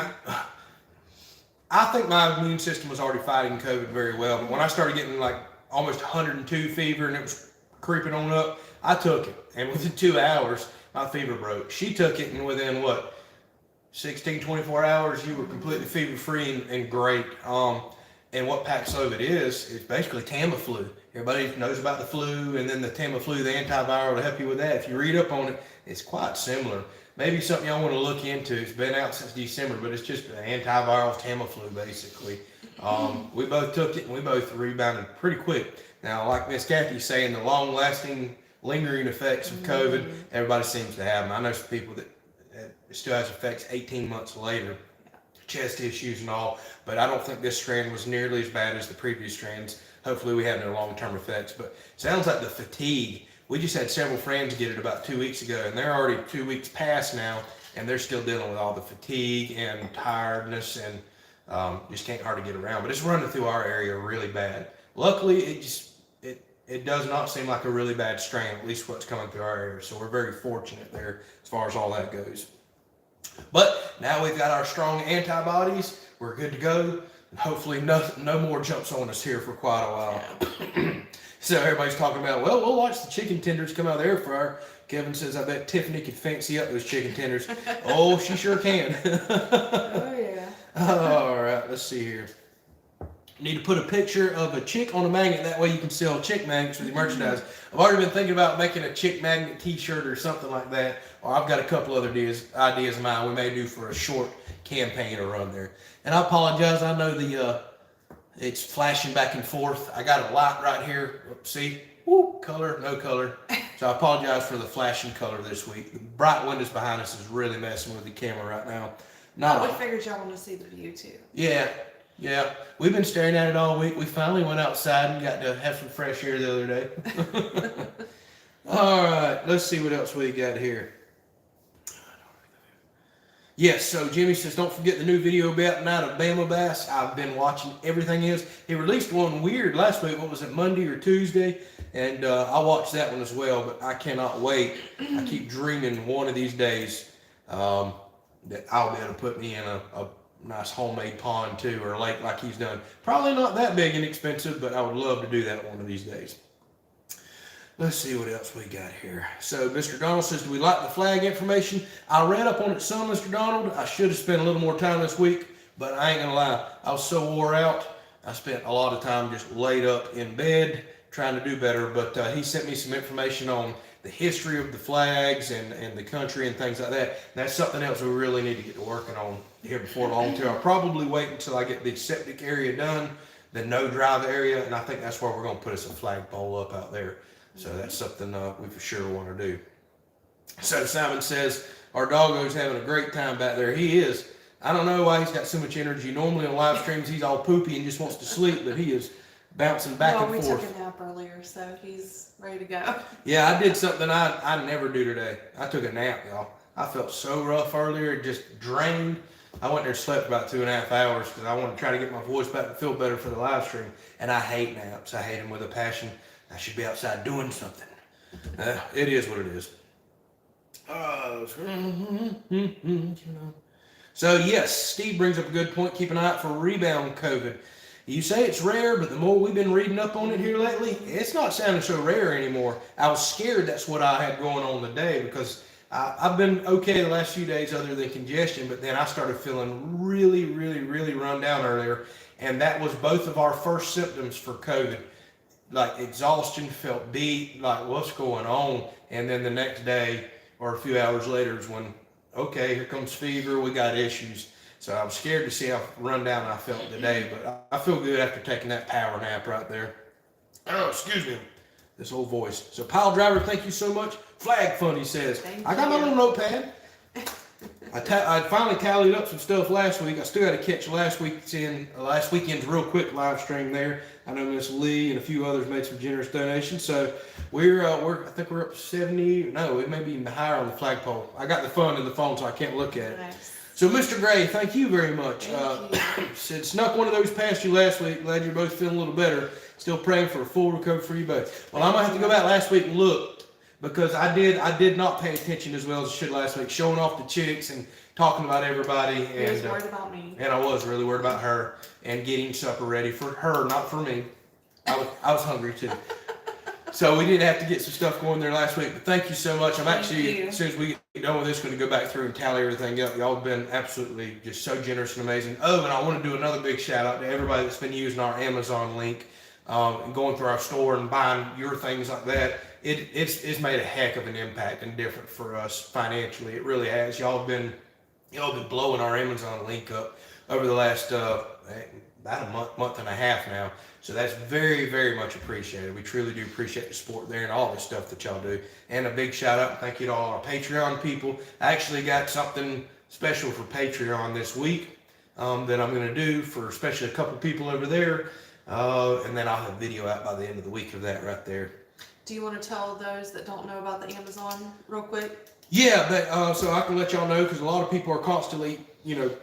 I think my immune system was already fighting COVID very well. But when I started getting like almost 102 fever and it was creeping on up, I took it, and within 2 hours my fever broke. She took it, and within 16, 24 hours you were completely fever free and great. And what Paxlovid is basically Tamiflu. Everybody knows about the flu, and then the Tamiflu, the antiviral, to help you with that. If you read up on it, it's quite similar. Maybe something y'all want to look into. It's been out since December, but it's just an antiviral Tamiflu, basically. We both took it, and we both rebounded pretty quick. Now, like Miss Kathy's saying, the long-lasting, lingering effects of COVID, everybody seems to have them. I know some people that it still has effects 18 months later. Chest issues and all, but I don't think this strand was nearly as bad as the previous strands. Hopefully we have no long-term effects, but it sounds like the fatigue. We just had several friends get it about 2 weeks ago, and they're already 2 weeks past now, and they're still dealing with all the fatigue and tiredness, and just can't hardly get around. But it's running through our area really bad. Luckily, it does not seem like a really bad strain, at least what's coming through our area. So we're very fortunate there as far as all that goes. But now we've got our strong antibodies. We're good to go. And hopefully no more jumps on us here for quite a while. So everybody's talking about, well, we'll watch the chicken tenders come out of the air fryer. Kevin says, I bet Tiffany could fancy up those chicken tenders. Oh, she sure can. Oh, yeah. All right, let's see here. Need to put a picture of a chick on a magnet. That way you can sell chick magnets with your merchandise. I've already been thinking about making a chick magnet t-shirt or something like that. Or I've got a couple other ideas of mine we may do for a short campaign or run there. And I apologize. I know it's flashing back and forth. I got a light right here. See? Woo, color, no color. So I apologize for the flashing color this week. The bright windows behind us is really messing with the camera right now. We figured y'all want to see the view too. Yeah, we've been staring at it all week. We finally went outside and got to have some fresh air the other day. All right, let's see what else we got here. Yes, so Jimmy says, don't forget the new video about Night of Bama Bass. I've been watching everything else. He released one weird last week. What was it, Monday or Tuesday? And I watched that one as well, but I cannot wait. I keep dreaming one of these days that I'll be able to put me in a nice homemade pond too, or a lake like he's done. Probably not that big and expensive, but I would love to do that one of these days. Let's see what else we got here. So Mr. Donald says, do we like the flag information? I read up on it some, Mr. Donald. I should have spent a little more time this week, but I ain't gonna lie. I was so wore out. I spent a lot of time just laid up in bed trying to do better, but he sent me some information on the history of the flags and the country and things like that. That's something else we really need to get to working on here before long too. I'll probably wait until I get the septic area done, the no drive area, and I think that's where we're gonna put us a flagpole up out there. So that's something we for sure want to do. So Simon says, our doggo's having a great time back there. He is. I don't know why he's got so much energy. Normally on live streams he's all poopy and just wants to sleep, but he is bouncing back and forth. Well, we took a nap earlier, so he's ready to go. Yeah, I did something I never do today. I took a nap, y'all. I felt so rough earlier, just drained. I went there and slept about 2.5 hours because I wanted to try to get my voice back and feel better for the live stream. And I hate naps. I hate them with a passion. I should be outside doing something. It is what it is. So yes, Steve brings up a good point. Keep an eye out for rebound COVID. You say it's rare, but the more we've been reading up on it here lately, it's not sounding so rare anymore. I was scared that's what I had going on today because I've been okay the last few days other than congestion, but then I started feeling really run down earlier. And that was both of our first symptoms for COVID. Like exhaustion, felt beat, like what's going on? And then the next day or a few hours later is when, okay, here comes fever, we got issues. So I was scared to see how run down I felt today, but I feel good after taking that power nap right there. Oh, excuse me, this old voice. So Pile Driver, thank you so much. Flag Funny says, I got my little notepad. I finally tallied up some stuff last week. I still got to catch last weekend's real quick live stream there. I know Miss Lee and a few others made some generous donations. So I think we're up 70. No, it may be even higher on the flagpole. I got the fund in the phone, so I can't look at it. Nice. So Mr. Gray, thank you very much. Said snuck one of those past you last week. Glad you're both feeling a little better. Still praying for a full recovery for you both. Well, I'm gonna have to go back last week and look. Because I did not pay attention as well as I should last week, showing off the chicks and talking about everybody. He was worried about me. And I was really worried about her and getting supper ready for her, not for me. I was hungry too. So we did have to get some stuff going there last week. But thank you so much. I'm actually, as soon as we get done with this, going to go back through and tally everything up. Y'all have been absolutely just so generous and amazing. Oh, and I want to do another big shout out to everybody that's been using our Amazon link and going through our store and buying your things like that. It's made a heck of an impact and different for us financially. It really has. Y'all have been blowing our Amazon link up over the last about a month and a half now. So that's very much appreciated. We truly do appreciate the support there and all the stuff that y'all do. And a big shout out and thank you to all our Patreon people. I actually got something special for Patreon this week that I'm going to do for especially a couple people over there. And then I'll have a video out by the end of the week of that right there. Do you want to tell those that don't know about the Amazon real quick? Yeah, but so I can let y'all know because a lot of people are constantly,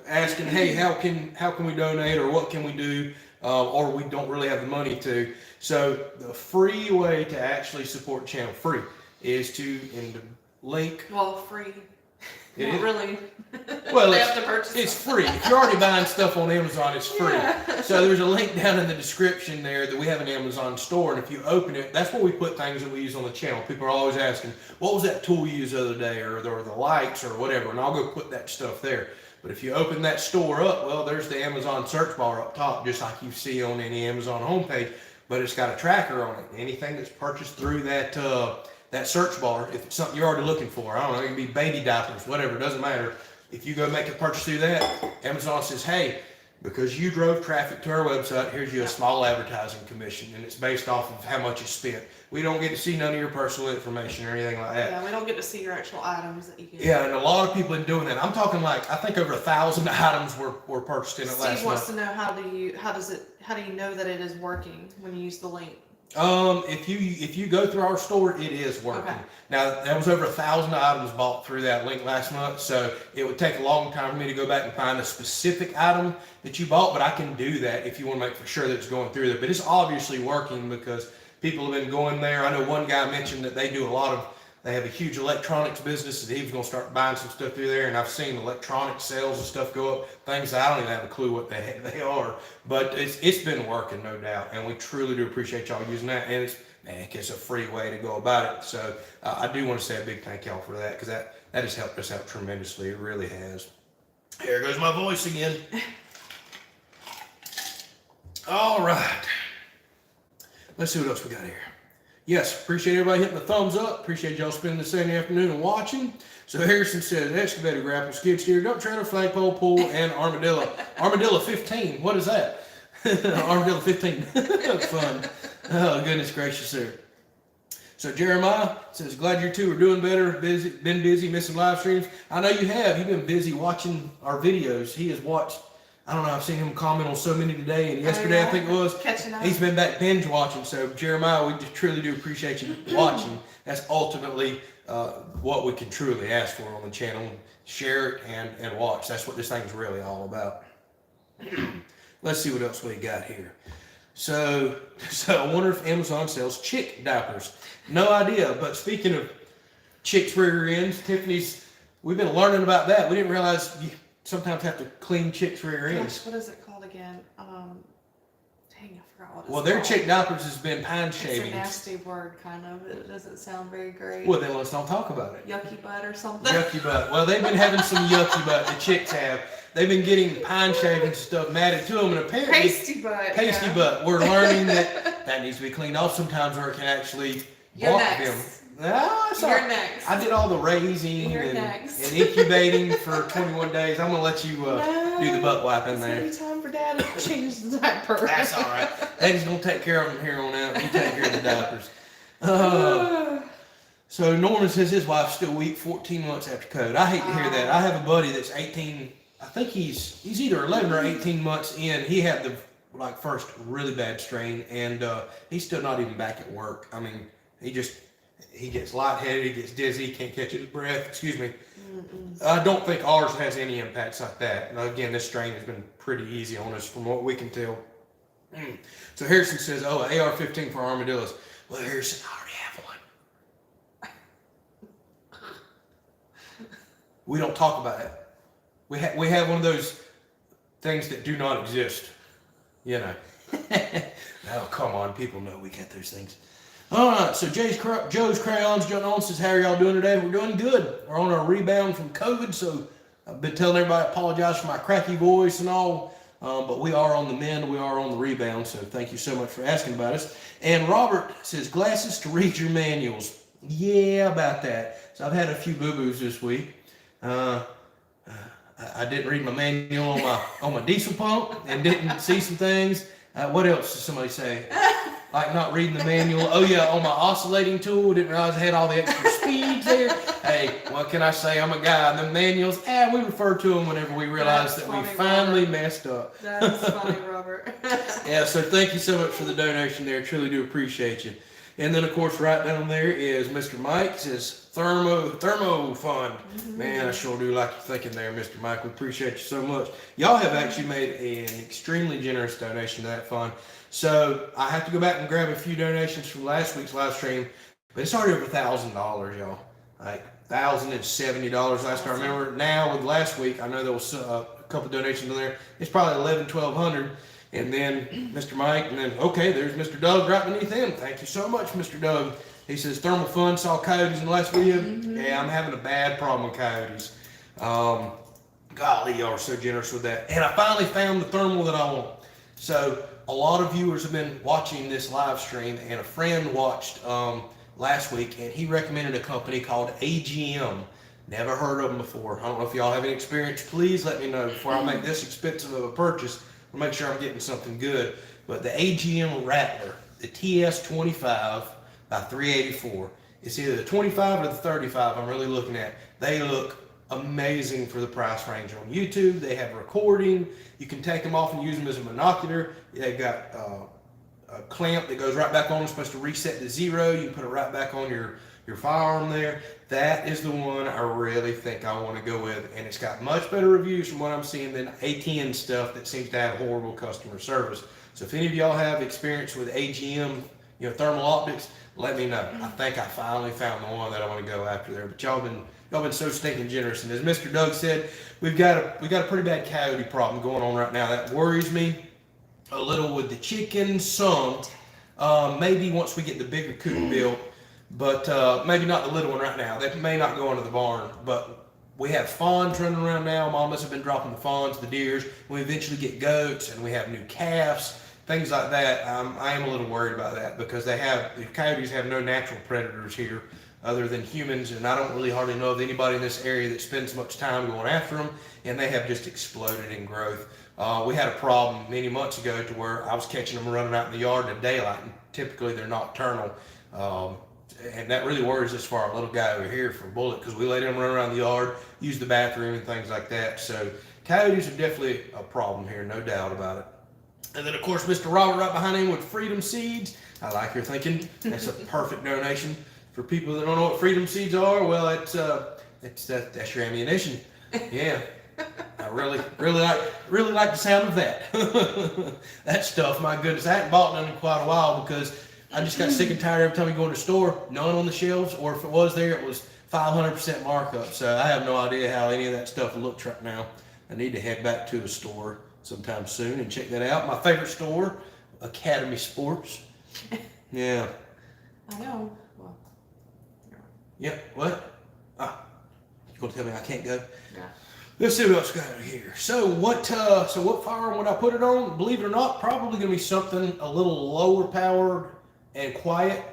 asking, hey, how can we donate or what can we do, or we don't really have the money to. So the free way to actually support the channel, free, is to in the link. Well, free. Not really. Well, they have to purchase it's free. If you're already buying stuff on Amazon, it's free. Yeah. So there's a link down in the description there that we have an Amazon store, and if you open it, that's where we put things that we use on the channel. People are always asking, what was that tool you used the other day, or the lights, or whatever, and I'll go put that stuff there. But if you open that store up, well, there's the Amazon search bar up top, just like you see on any Amazon homepage, but it's got a tracker on it. Anything that's purchased through that that search bar, if it's something you're already looking for, I don't know, it can be baby diapers, whatever, it doesn't matter. If you go make a purchase through that, Amazon says, hey, because you drove traffic to our website, here's you a small advertising commission, and it's based off of how much you spent. We don't get to see none of your personal information or anything like that. Yeah, we don't get to see your actual items that you get. Yeah, and a lot of people have been doing that. I'm talking like, I think over 1,000 items were purchased in it last month. Steve wants to know how do you know that it is working when you use the link? If you go through our store, it is working. Okay. Now, that was over 1,000 items bought through that link last month, so it would take a long time for me to go back and find a specific item that you bought, but I can do that if you want to make for sure that it's going through there. But it's obviously working because people have been going there. I know one guy mentioned that they have a huge electronics business, and he was going to start buying some stuff through there, and I've seen electronic sales and stuff go up, things that I don't even have a clue what they are, but it's been working, no doubt, and we truly do appreciate y'all using that, and it's a free way to go about it. So I do want to say a big thank y'all for that, because that has helped us out tremendously. It really has. Here goes my voice again. All right, let's see what else we got here. Yes, appreciate everybody hitting the thumbs up. Appreciate y'all spending the Sunday afternoon and watching. So Harrison says, excavator, grapple, skid steer, dump trailer, flagpole, pool, and armadillo. Armadillo 15, what is that? Armadillo 15, that's fun. Oh, goodness gracious there. So Jeremiah says, glad you two are doing better, been busy, missing live streams. I know you have, you've been busy watching our videos. He has watched, I don't know, I've seen him comment on so many today, and yesterday I think it was. Catching up. He's been back binge watching. So Jeremiah, we just truly do appreciate you watching. That's ultimately what we can truly ask for on the channel. Share it and watch. That's what this thing's really all about. Let's see what else we got here. So I wonder if Amazon sells chick diapers. No idea. But speaking of chicks' rear ends, we've been learning about that. We didn't realize you sometimes have to clean chicks' rear ends. Gosh, what is it called again? Dang, I forgot what it's Well, their called. chick diapers has been pine shavings. It's a nasty word, kind of. It doesn't sound very great. Well, then let's not talk about it. Yucky butt or something. Yucky butt. Well, they've been having some yucky butt. The chicks have. They've been getting pine shavings stuff matted to them, and apparently Pasty butt. pasty yeah. butt. We're learning that needs to be cleaned off sometimes, or it can actually You're block next. them. No, it's all You're right. next. I did all the raising You're and next. incubating for 21 days. I'm gonna let you do the butt wiping It's there. gonna be time for Dad to change the diaper. That's all right. Daddy's gonna take care of them here on out. You take care of the diapers. So Norman says his wife's still weak 14 months after COVID. I hate to hear that. I have a buddy that's 18. I think he's either 11 or 18 months in. He had the first really bad strain, and he's still not even back at work. I mean, he gets lightheaded, he gets dizzy, he can't catch his breath. Excuse me. I don't think ours has any impacts like that. Now, again, this strain has been pretty easy on us from what we can tell. So Harrison says, oh, an AR-15 for armadillos. Well, Harrison, I already have one. We don't talk about it. We have one of those things that do not exist. You know. Oh, come on. People know we got those things. All right. So Joe's Crayons John on says, how are y'all doing today? We're doing good. We're on our rebound from COVID. So I've been telling everybody I apologize for my cracky voice and all. But we are on the mend. We are on the rebound. So thank you so much for asking about us. And Robert says, glasses to read your manuals. Yeah, about that. So I've had a few boo-boos this week. I didn't read my manual on my diesel pump and didn't see some things. What else did somebody say? Like not reading the manual. Oh yeah, on my oscillating tool, didn't realize I had all the extra speeds there. Hey, what can I say? I'm a guy. The manuals, we refer to them whenever we realize that we finally messed up. That's funny, Robert. Yeah, so thank you so much for the donation there. Truly do appreciate you. And then, of course, right down there is Mr. Mike. It says Thermo Fund. Man, I sure do like your thinking there, Mr. Mike. We appreciate you so much. Y'all have actually made an extremely generous donation to that fund. So I have to go back and grab a few donations from last week's live stream, but it's already over $1,000, y'all. Like $1,070 last I remember. Now with last week, I know there was a couple donations in there. It's probably $1,100. And then Mr. Mike, and then, okay, there's Mr. Doug right beneath him. Thank you so much, Mr. Doug. He says, Thermal Fun saw coyotes in the last video. Yeah, I'm having a bad problem with coyotes. Golly, y'all are so generous with that. And I finally found the thermal that I want. So a lot of viewers have been watching this live stream, and a friend watched last week, and he recommended a company called AGM. Never heard of them before. I don't know if y'all have any experience. Please let me know before I make this expensive of a purchase. I'll make sure I'm getting something good. But the AGM Rattler, the TS25 by 384. It's either the 25 or the 35 I'm really looking at. They look amazing for the price range on YouTube. They have recording. You can take them off and use them as a binocular. They've got a clamp that goes right back on. It's supposed to reset to 0. You can put it right back on your firearm there. That is the one I really think I want to go with, and it's got much better reviews from what I'm seeing than ATN stuff that seems to have horrible customer service. So if any of y'all have experience with AGM, thermal optics, let me know. I think I finally found the one that I want to go after there. But y'all been so stinking generous, and as Mr. Doug said, we got a pretty bad coyote problem going on right now. That worries me a little with the chickens. Some maybe once we get the bigger coop built. But maybe not the little one right now. They may not go into the barn, but we have fawns running around now. Mamas have been dropping the fawns, the deers. We eventually get goats, and we have new calves, things like that. I am a little worried about that because the coyotes have no natural predators here other than humans, and I don't really hardly know of anybody in this area that spends much time going after them, and they have just exploded in growth. We had a problem many months ago to where I was catching them running out in the yard in the daylight, and typically they're nocturnal. And that really worries us for our little guy over here for Bullet, because we let him run around the yard, use the bathroom and things like that. So coyotes are definitely a problem here, no doubt about it. And then of course Mr. Robert right behind him with Freedom Seeds. I like your thinking. That's a perfect donation. For people that don't know what Freedom Seeds are, well, that's your ammunition. Yeah. I really like the sound of that. That stuff, my goodness, I hadn't bought none in quite a while because I just got sick and tired every time you go in the store, none on the shelves, or if it was there, it was 500% markup. So I have no idea how any of that stuff looks right now. I need to head back to a store sometime soon and check that out. My favorite store, Academy Sports. Yeah. I know. Well, Yep. What? You gonna tell me I can't go? yeah. Let's see what else we got over here. So what firearm would I put it on? Believe it or not, probably gonna be something a little lower powered and quiet,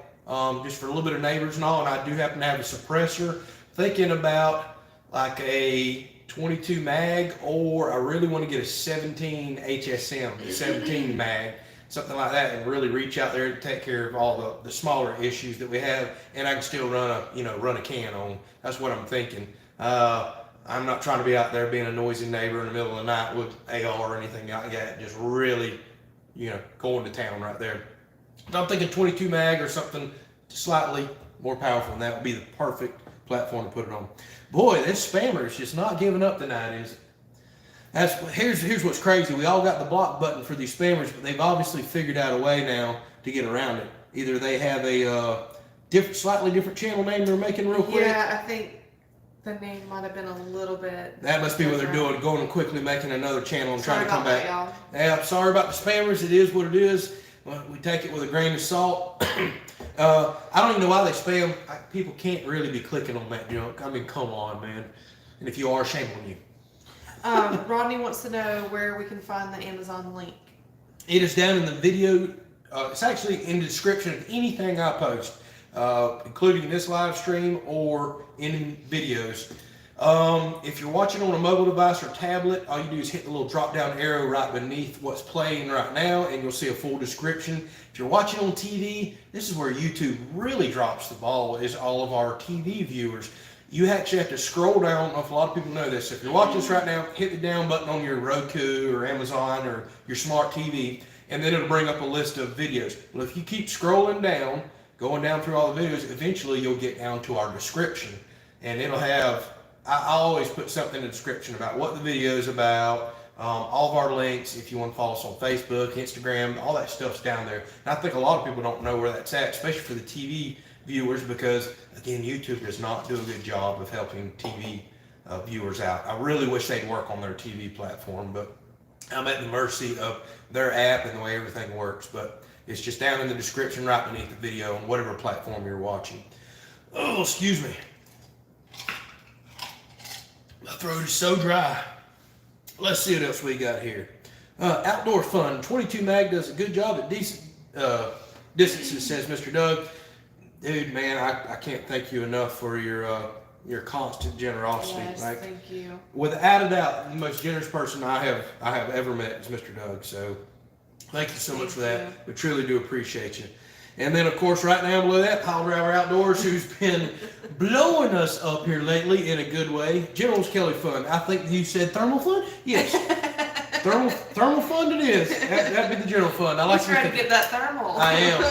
just for a little bit of neighbors and all. And I do happen to have a suppressor. Thinking about like a 22 mag, or I really want to get a 17 HSM, 17 mag, something like that, and really reach out there and take care of all the smaller issues that we have, and I can still run a can on. That's what I'm thinking. I'm not trying to be out there being a noisy neighbor in the middle of the night with AR or anything like that. Just really, going to town right there. So I'm thinking 22 mag or something slightly more powerful, and that would be the perfect platform to put it on. Boy, this spammer is just not giving up tonight, is it? Here's what's crazy. We all got the block button for these spammers, but they've obviously figured out a way now to get around it. Either they have a slightly different channel name they're making real quick. Yeah, I think the name might have been a little bit. That must be what they're doing, going and quickly making another channel and trying to come back. Y'all. Yeah, sorry about the spammers. It is what it is. Well, we take it with a grain of salt. I don't even know why they spam. People can't really be clicking on that junk. I mean, come on, man. And if you are, shame on you. Rodney wants to know where we can find the Amazon link. It is down in the video. It's actually in the description of anything I post, including this live stream or any videos. If you're watching on a mobile device or tablet, all you do is hit the little drop down arrow right beneath what's playing right now, and you'll see a full description. If you're watching on TV, this is where YouTube really drops the ball, is all of our TV viewers. You actually have to scroll down. I don't know if a lot of people know this. If you're watching this right now, hit the down button on your Roku or Amazon or your smart TV, and then it'll bring up a list of videos. Well, if you keep scrolling down, going down through all the videos, eventually you'll get down to our description, and it'll have, I always put something in the description about what the video is about, all of our links. If you want to follow us on Facebook, Instagram, all that stuff's down there. And I think a lot of people don't know where that's at, especially for the TV viewers, because again, YouTube does not do a good job of helping TV viewers out. I really wish they'd work on their TV platform, but I'm at the mercy of their app and the way everything works. But it's just down in the description right beneath the video on whatever platform you're watching. Oh, excuse me. My throat is so dry. Let's see what else we got here. Outdoor fun. 22 mag does a good job at decent distances, says Mr. Doug. Dude, man, I can't thank you enough for your constant generosity. Yes, thank you. Without a doubt, the most generous person I have ever met is Mr. Doug. So thank you so much for that. We truly do appreciate you. And then, of course, right now below that, Pile Driver Outdoors, who's been blowing us up here lately in a good way. General's Kelley Fun. I think you said thermal fun? Yes. Thermal fun it is. That'd be the general fun. I like to get that thermal. I am.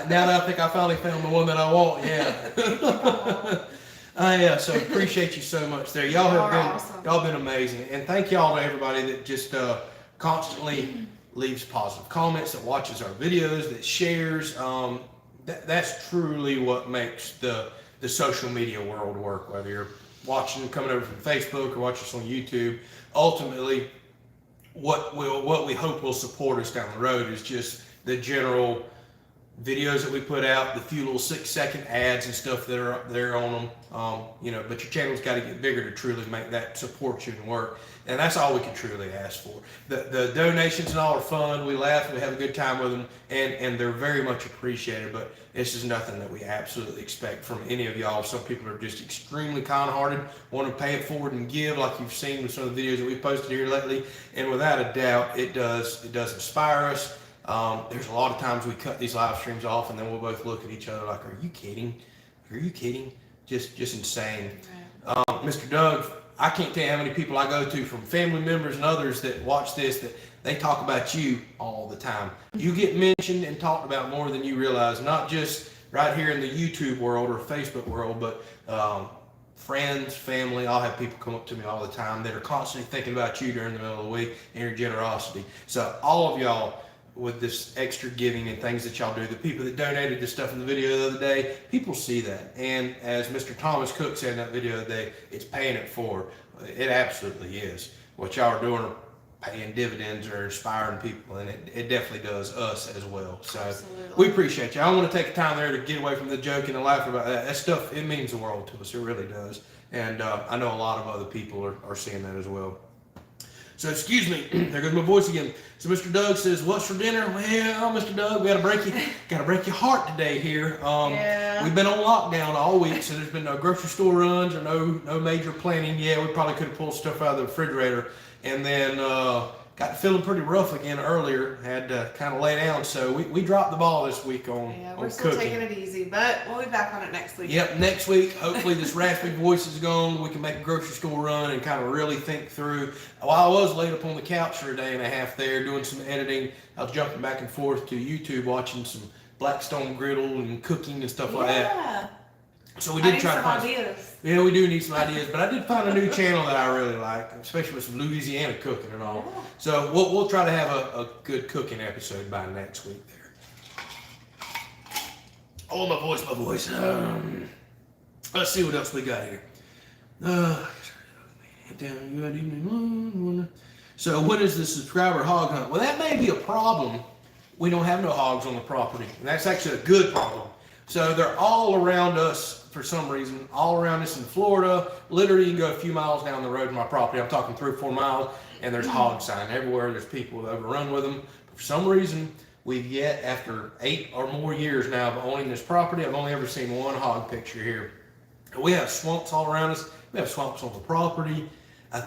Now that I think I finally found the one that I want, yeah. Yeah, so appreciate you so much there. Y'all been amazing. And thank y'all to everybody that just constantly leaves positive comments, that watches our videos, that shares. That's truly what makes the social media world work, whether you're watching, coming over from Facebook or watching us on YouTube. Ultimately, what we hope will support us down the road is just the general videos that we put out, the few little 6-second ads and stuff that are there on them. But your channel's got to get bigger to truly make that support you and work. And that's all we can truly ask for. The donations and all are fun. We laugh, we have a good time with them, and they're very much appreciated. But this is nothing that we absolutely expect from any of y'all. Some people are just extremely kind-hearted, want to pay it forward and give, like you've seen with some of the videos that we've posted here lately. And without a doubt, it does inspire us. There's a lot of times we cut these live streams off and then we'll both look at each other like, are you kidding? Are you kidding? Just insane. Mr. Doug, I can't tell you how many people I go to from family members and others that watch this, that they talk about you all the time. You get mentioned and talked about more than you realize, not just right here in the YouTube world or Facebook world, but friends, family. I'll have people come up to me all the time that are constantly thinking about you during the middle of the week and your generosity. So all of y'all, with this extra giving and things that y'all do, the people that donated the stuff in the video the other day, people see that. And as Mr. Thomas Cook said in that video the other day, it's paying it forward. It absolutely is. What y'all are doing are paying dividends or inspiring people, and it definitely does us as well. So absolutely. We appreciate you. I don't want to take the time there to get away from the joking and laughing about that. That stuff, it means the world to us. It really does. And I know a lot of other people are seeing that as well. So excuse me, there goes my voice again. So Mr. Doug says, "What's for dinner?" Well, Mr. Doug, we gotta break your heart today here. We've been on lockdown all week, so there's been no grocery store runs or no major planning. Yeah, we probably could have pulled stuff out of the refrigerator, and then got feeling pretty rough again earlier. Had to kind of lay down, so we dropped the ball this week on we're still taking it easy, but we'll be back on it next week. Yep, next week, hopefully this raspy voice is gone. We can make a grocery store run and kind of really think through. While I was laid up on the couch for a day and a half there doing some editing, I was jumping back and forth to YouTube watching some Blackstone griddle and cooking and stuff like that. So we did try to find ideas. Yeah, we do need some ideas, but I did find a new channel that I really like, especially with some Louisiana cooking and all. Yeah. So we'll try to have a good cooking episode by next week there. Oh, my voice. Let's see what else we got here. So what is the subscriber hog hunt? Well, that may be a problem. We don't have no hogs on the property, and that's actually a good problem. So they're all around us for some reason, all around us in Florida. Literally, you can go a few miles down the road to my property. I'm talking 3 or 4 miles, and there's hog sign everywhere. There's people that overrun with them. But for some reason, we've yet, after 8 or more years now of owning this property, I've only ever seen one hog picture here. We have swamps all around us. We have swamps on the property. I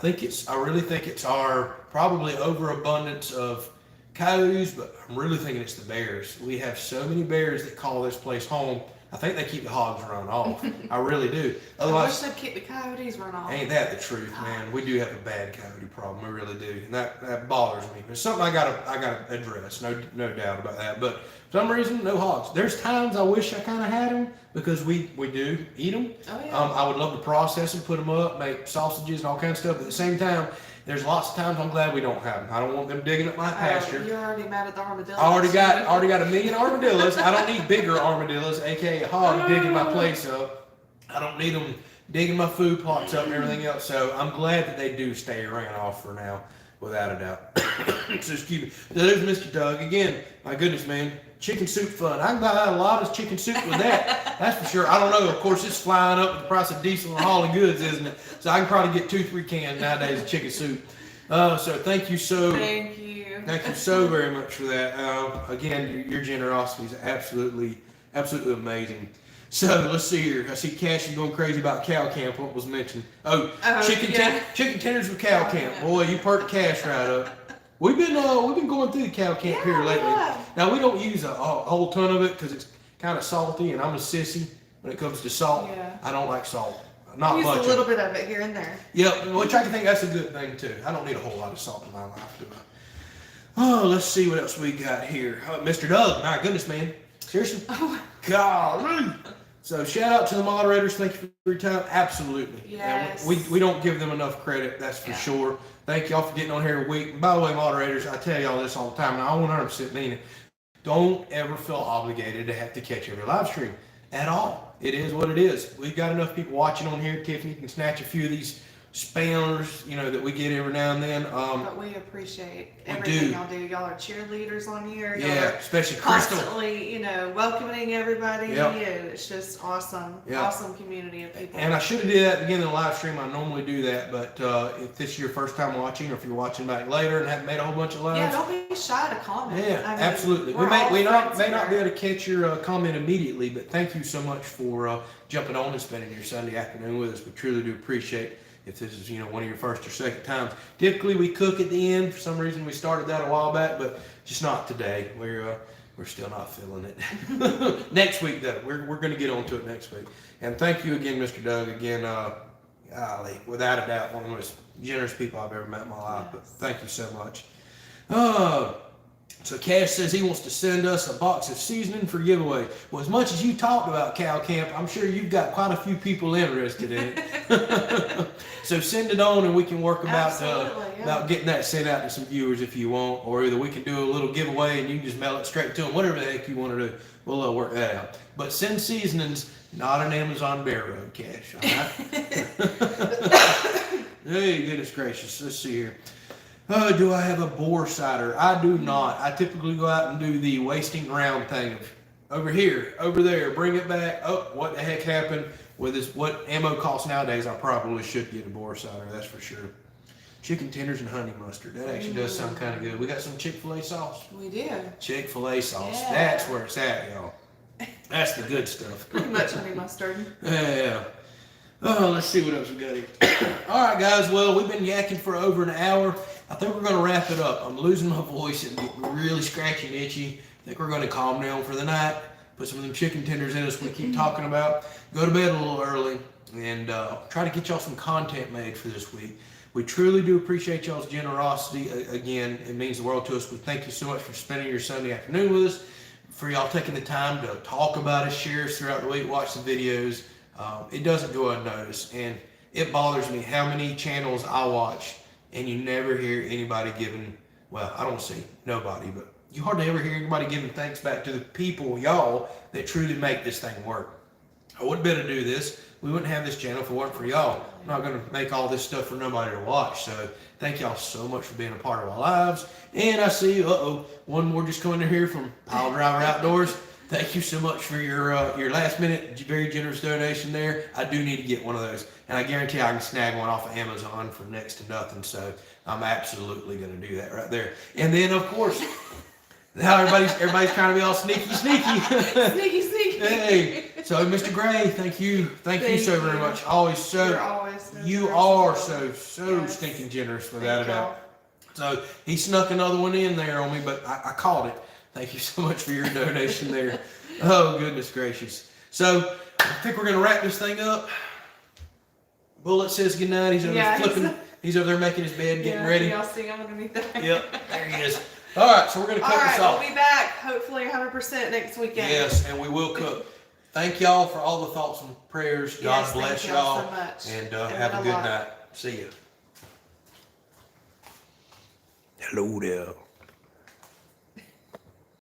really think it's our probably overabundance of coyotes, but I'm really thinking it's the bears. We have so many bears that call this place home. I think they keep the hogs run off. I really do. Otherwise, I wish they'd keep the coyotes run off. Ain't that the truth, man? We do have a bad coyote problem. We really do, and that bothers me. It's something I gotta address. No doubt about that. But for some reason, no hogs. There's times I wish I kind of had them because we do eat them. Oh yeah. I would love to process them, put them up, make sausages and all kinds of stuff. But at the same time, there's lots of times I'm glad we don't have them. I don't want them digging up my pasture. You're already mad at the armadillos. I already got a million armadillos. I don't need bigger armadillos, aka a hog, digging my place up. I don't need them digging my food plots up and everything else. So I'm glad that they do stay ran off for now, without a doubt. So excuse me. There's Mr. Doug again. My goodness, man. Chicken soup fun. I can buy a lot of chicken soup with that. That's for sure. I don't know. Of course, it's flying up with the price of diesel and hauling goods, isn't it? So I can probably get 2-3 cans nowadays of chicken soup. So thank you so Thank you. Thank you so very much for that. Again, your generosity is absolutely amazing. So let's see here. I see Cassie going crazy about cow camp. What was mentioned? Oh, chicken tenders with cow camp. Boy, you perked Cash right up. We've been going through the cow camp here lately. Now we don't use a whole ton of it because it's kind of salty, and I'm a sissy when it comes to salt. Yeah. I don't like salt. Not Use much. a little bit of it here and there. Yep, which I can think that's a good thing too. I don't need a whole lot of salt in my life, do I? Oh, let's see what else we got here. Mr. Doug, my goodness, man. Seriously? Oh. Golly. So shout out to the moderators. Thank you for your time. Absolutely. Yes. We don't give them enough credit, that's for sure. Thank y'all for getting on here a week. By the way, moderators, I tell y'all this all the time, and I 100% mean it. Don't ever feel obligated to have to catch every live stream at all. It is what it is. We've got enough people watching on here. Tiffany can snatch a few of these spammers, that we get every now and then. But we appreciate everything y'all do. Y'all are cheerleaders on here. Y'all are especially Crystal. Constantly, welcoming everybody. Yep. And it's just awesome. Yep. Awesome community of people. And I should have did that at the beginning of the live stream. I normally do that, but if this is your first time watching, or if you're watching back later and haven't made a whole bunch of lives, don't be shy to comment. Absolutely. We may not be able to catch your comment immediately, but thank you so much for jumping on and spending your Sunday afternoon with us. We truly do appreciate it. If this is, one of your first or second times. Typically we cook at the end. For some reason we started that a while back, but just not today. We're still not feeling it. Next week though, we're going to get on to it next week. And thank you again, Mr. Doug. Again, golly, without a doubt, one of the most generous people I've ever met in my life. But thank you so much. So Cash says he wants to send us a box of seasoning for giveaway. Well, as much as you talked about cow camp, I'm sure you've got quite a few people interested in it. So send it on and we can work about getting that sent out to some viewers if you want, or either we can do a little giveaway and you can just mail it straight to them, whatever the heck you want to do. We'll work that out. But send seasonings, not an Amazon Bear Road, Cash, all right? Hey, goodness gracious. Let's see here. Do I have a boar cider? I do not. I typically go out and do the wasting around thing of over here, over there, bring it back. Oh, what the heck happened with this? What ammo costs nowadays? I probably should get a boar cider, that's for sure. Chicken tenders and honey mustard. That actually does sound kind of good. We got some Chick-fil-A sauce. We do. Chick-fil-A sauce. Yeah. That's where it's at, y'all. That's the good stuff. Pretty much honey mustard. Yeah. Oh, let's see what else we got here. All right, guys. Well, we've been yakking for over an hour. I think we're going to wrap it up. I'm losing my voice and getting really scratchy and itchy. I think we're going to calm down for the night. Put some of them chicken tenders in us we keep talking about. Go to bed a little early and try to get y'all some content made for this week. We truly do appreciate y'all's generosity. Again, it means the world to us. We thank you so much for spending your Sunday afternoon with us, for y'all taking the time to talk about us, share us throughout the week, watch the videos. It doesn't go unnoticed, and it bothers me how many channels I watch and you never hear anybody giving, well, I don't see nobody, but you hardly ever hear anybody giving thanks back to the people, y'all, that truly make this thing work. I wouldn't be able to do this. We wouldn't have this channel if it weren't for y'all. I'm not going to make all this stuff for nobody to watch. So thank y'all so much for being a part of our lives. And I see, one more just coming in here from Pile Driver Outdoors. Thank you so much for your last minute, very generous donation there. I do need to get one of those. And I guarantee I can snag one off of Amazon for next to nothing. So I'm absolutely going to do that right there. And then, of course, now everybody's trying to be all sneaky. Sneaky. Hey, so Mr. Gray, thank you so very much. You are so Yes. stinking generous, without a doubt. So he snuck another one in there on me, but I caught it. Thank you so much for your donation there. Oh, goodness gracious. So I think we're going to wrap this thing up. Bullet says goodnight. He's over there flipping. He's over there making his bed, getting ready. Y'all see him underneath there. Yep, there he is. All right, so we're going to cut this off. We'll be back, hopefully 100% next weekend. Yes, and we will cook. Thank y'all for all the thoughts and prayers. God bless y'all. So much. And have a good night. See ya. Hello there.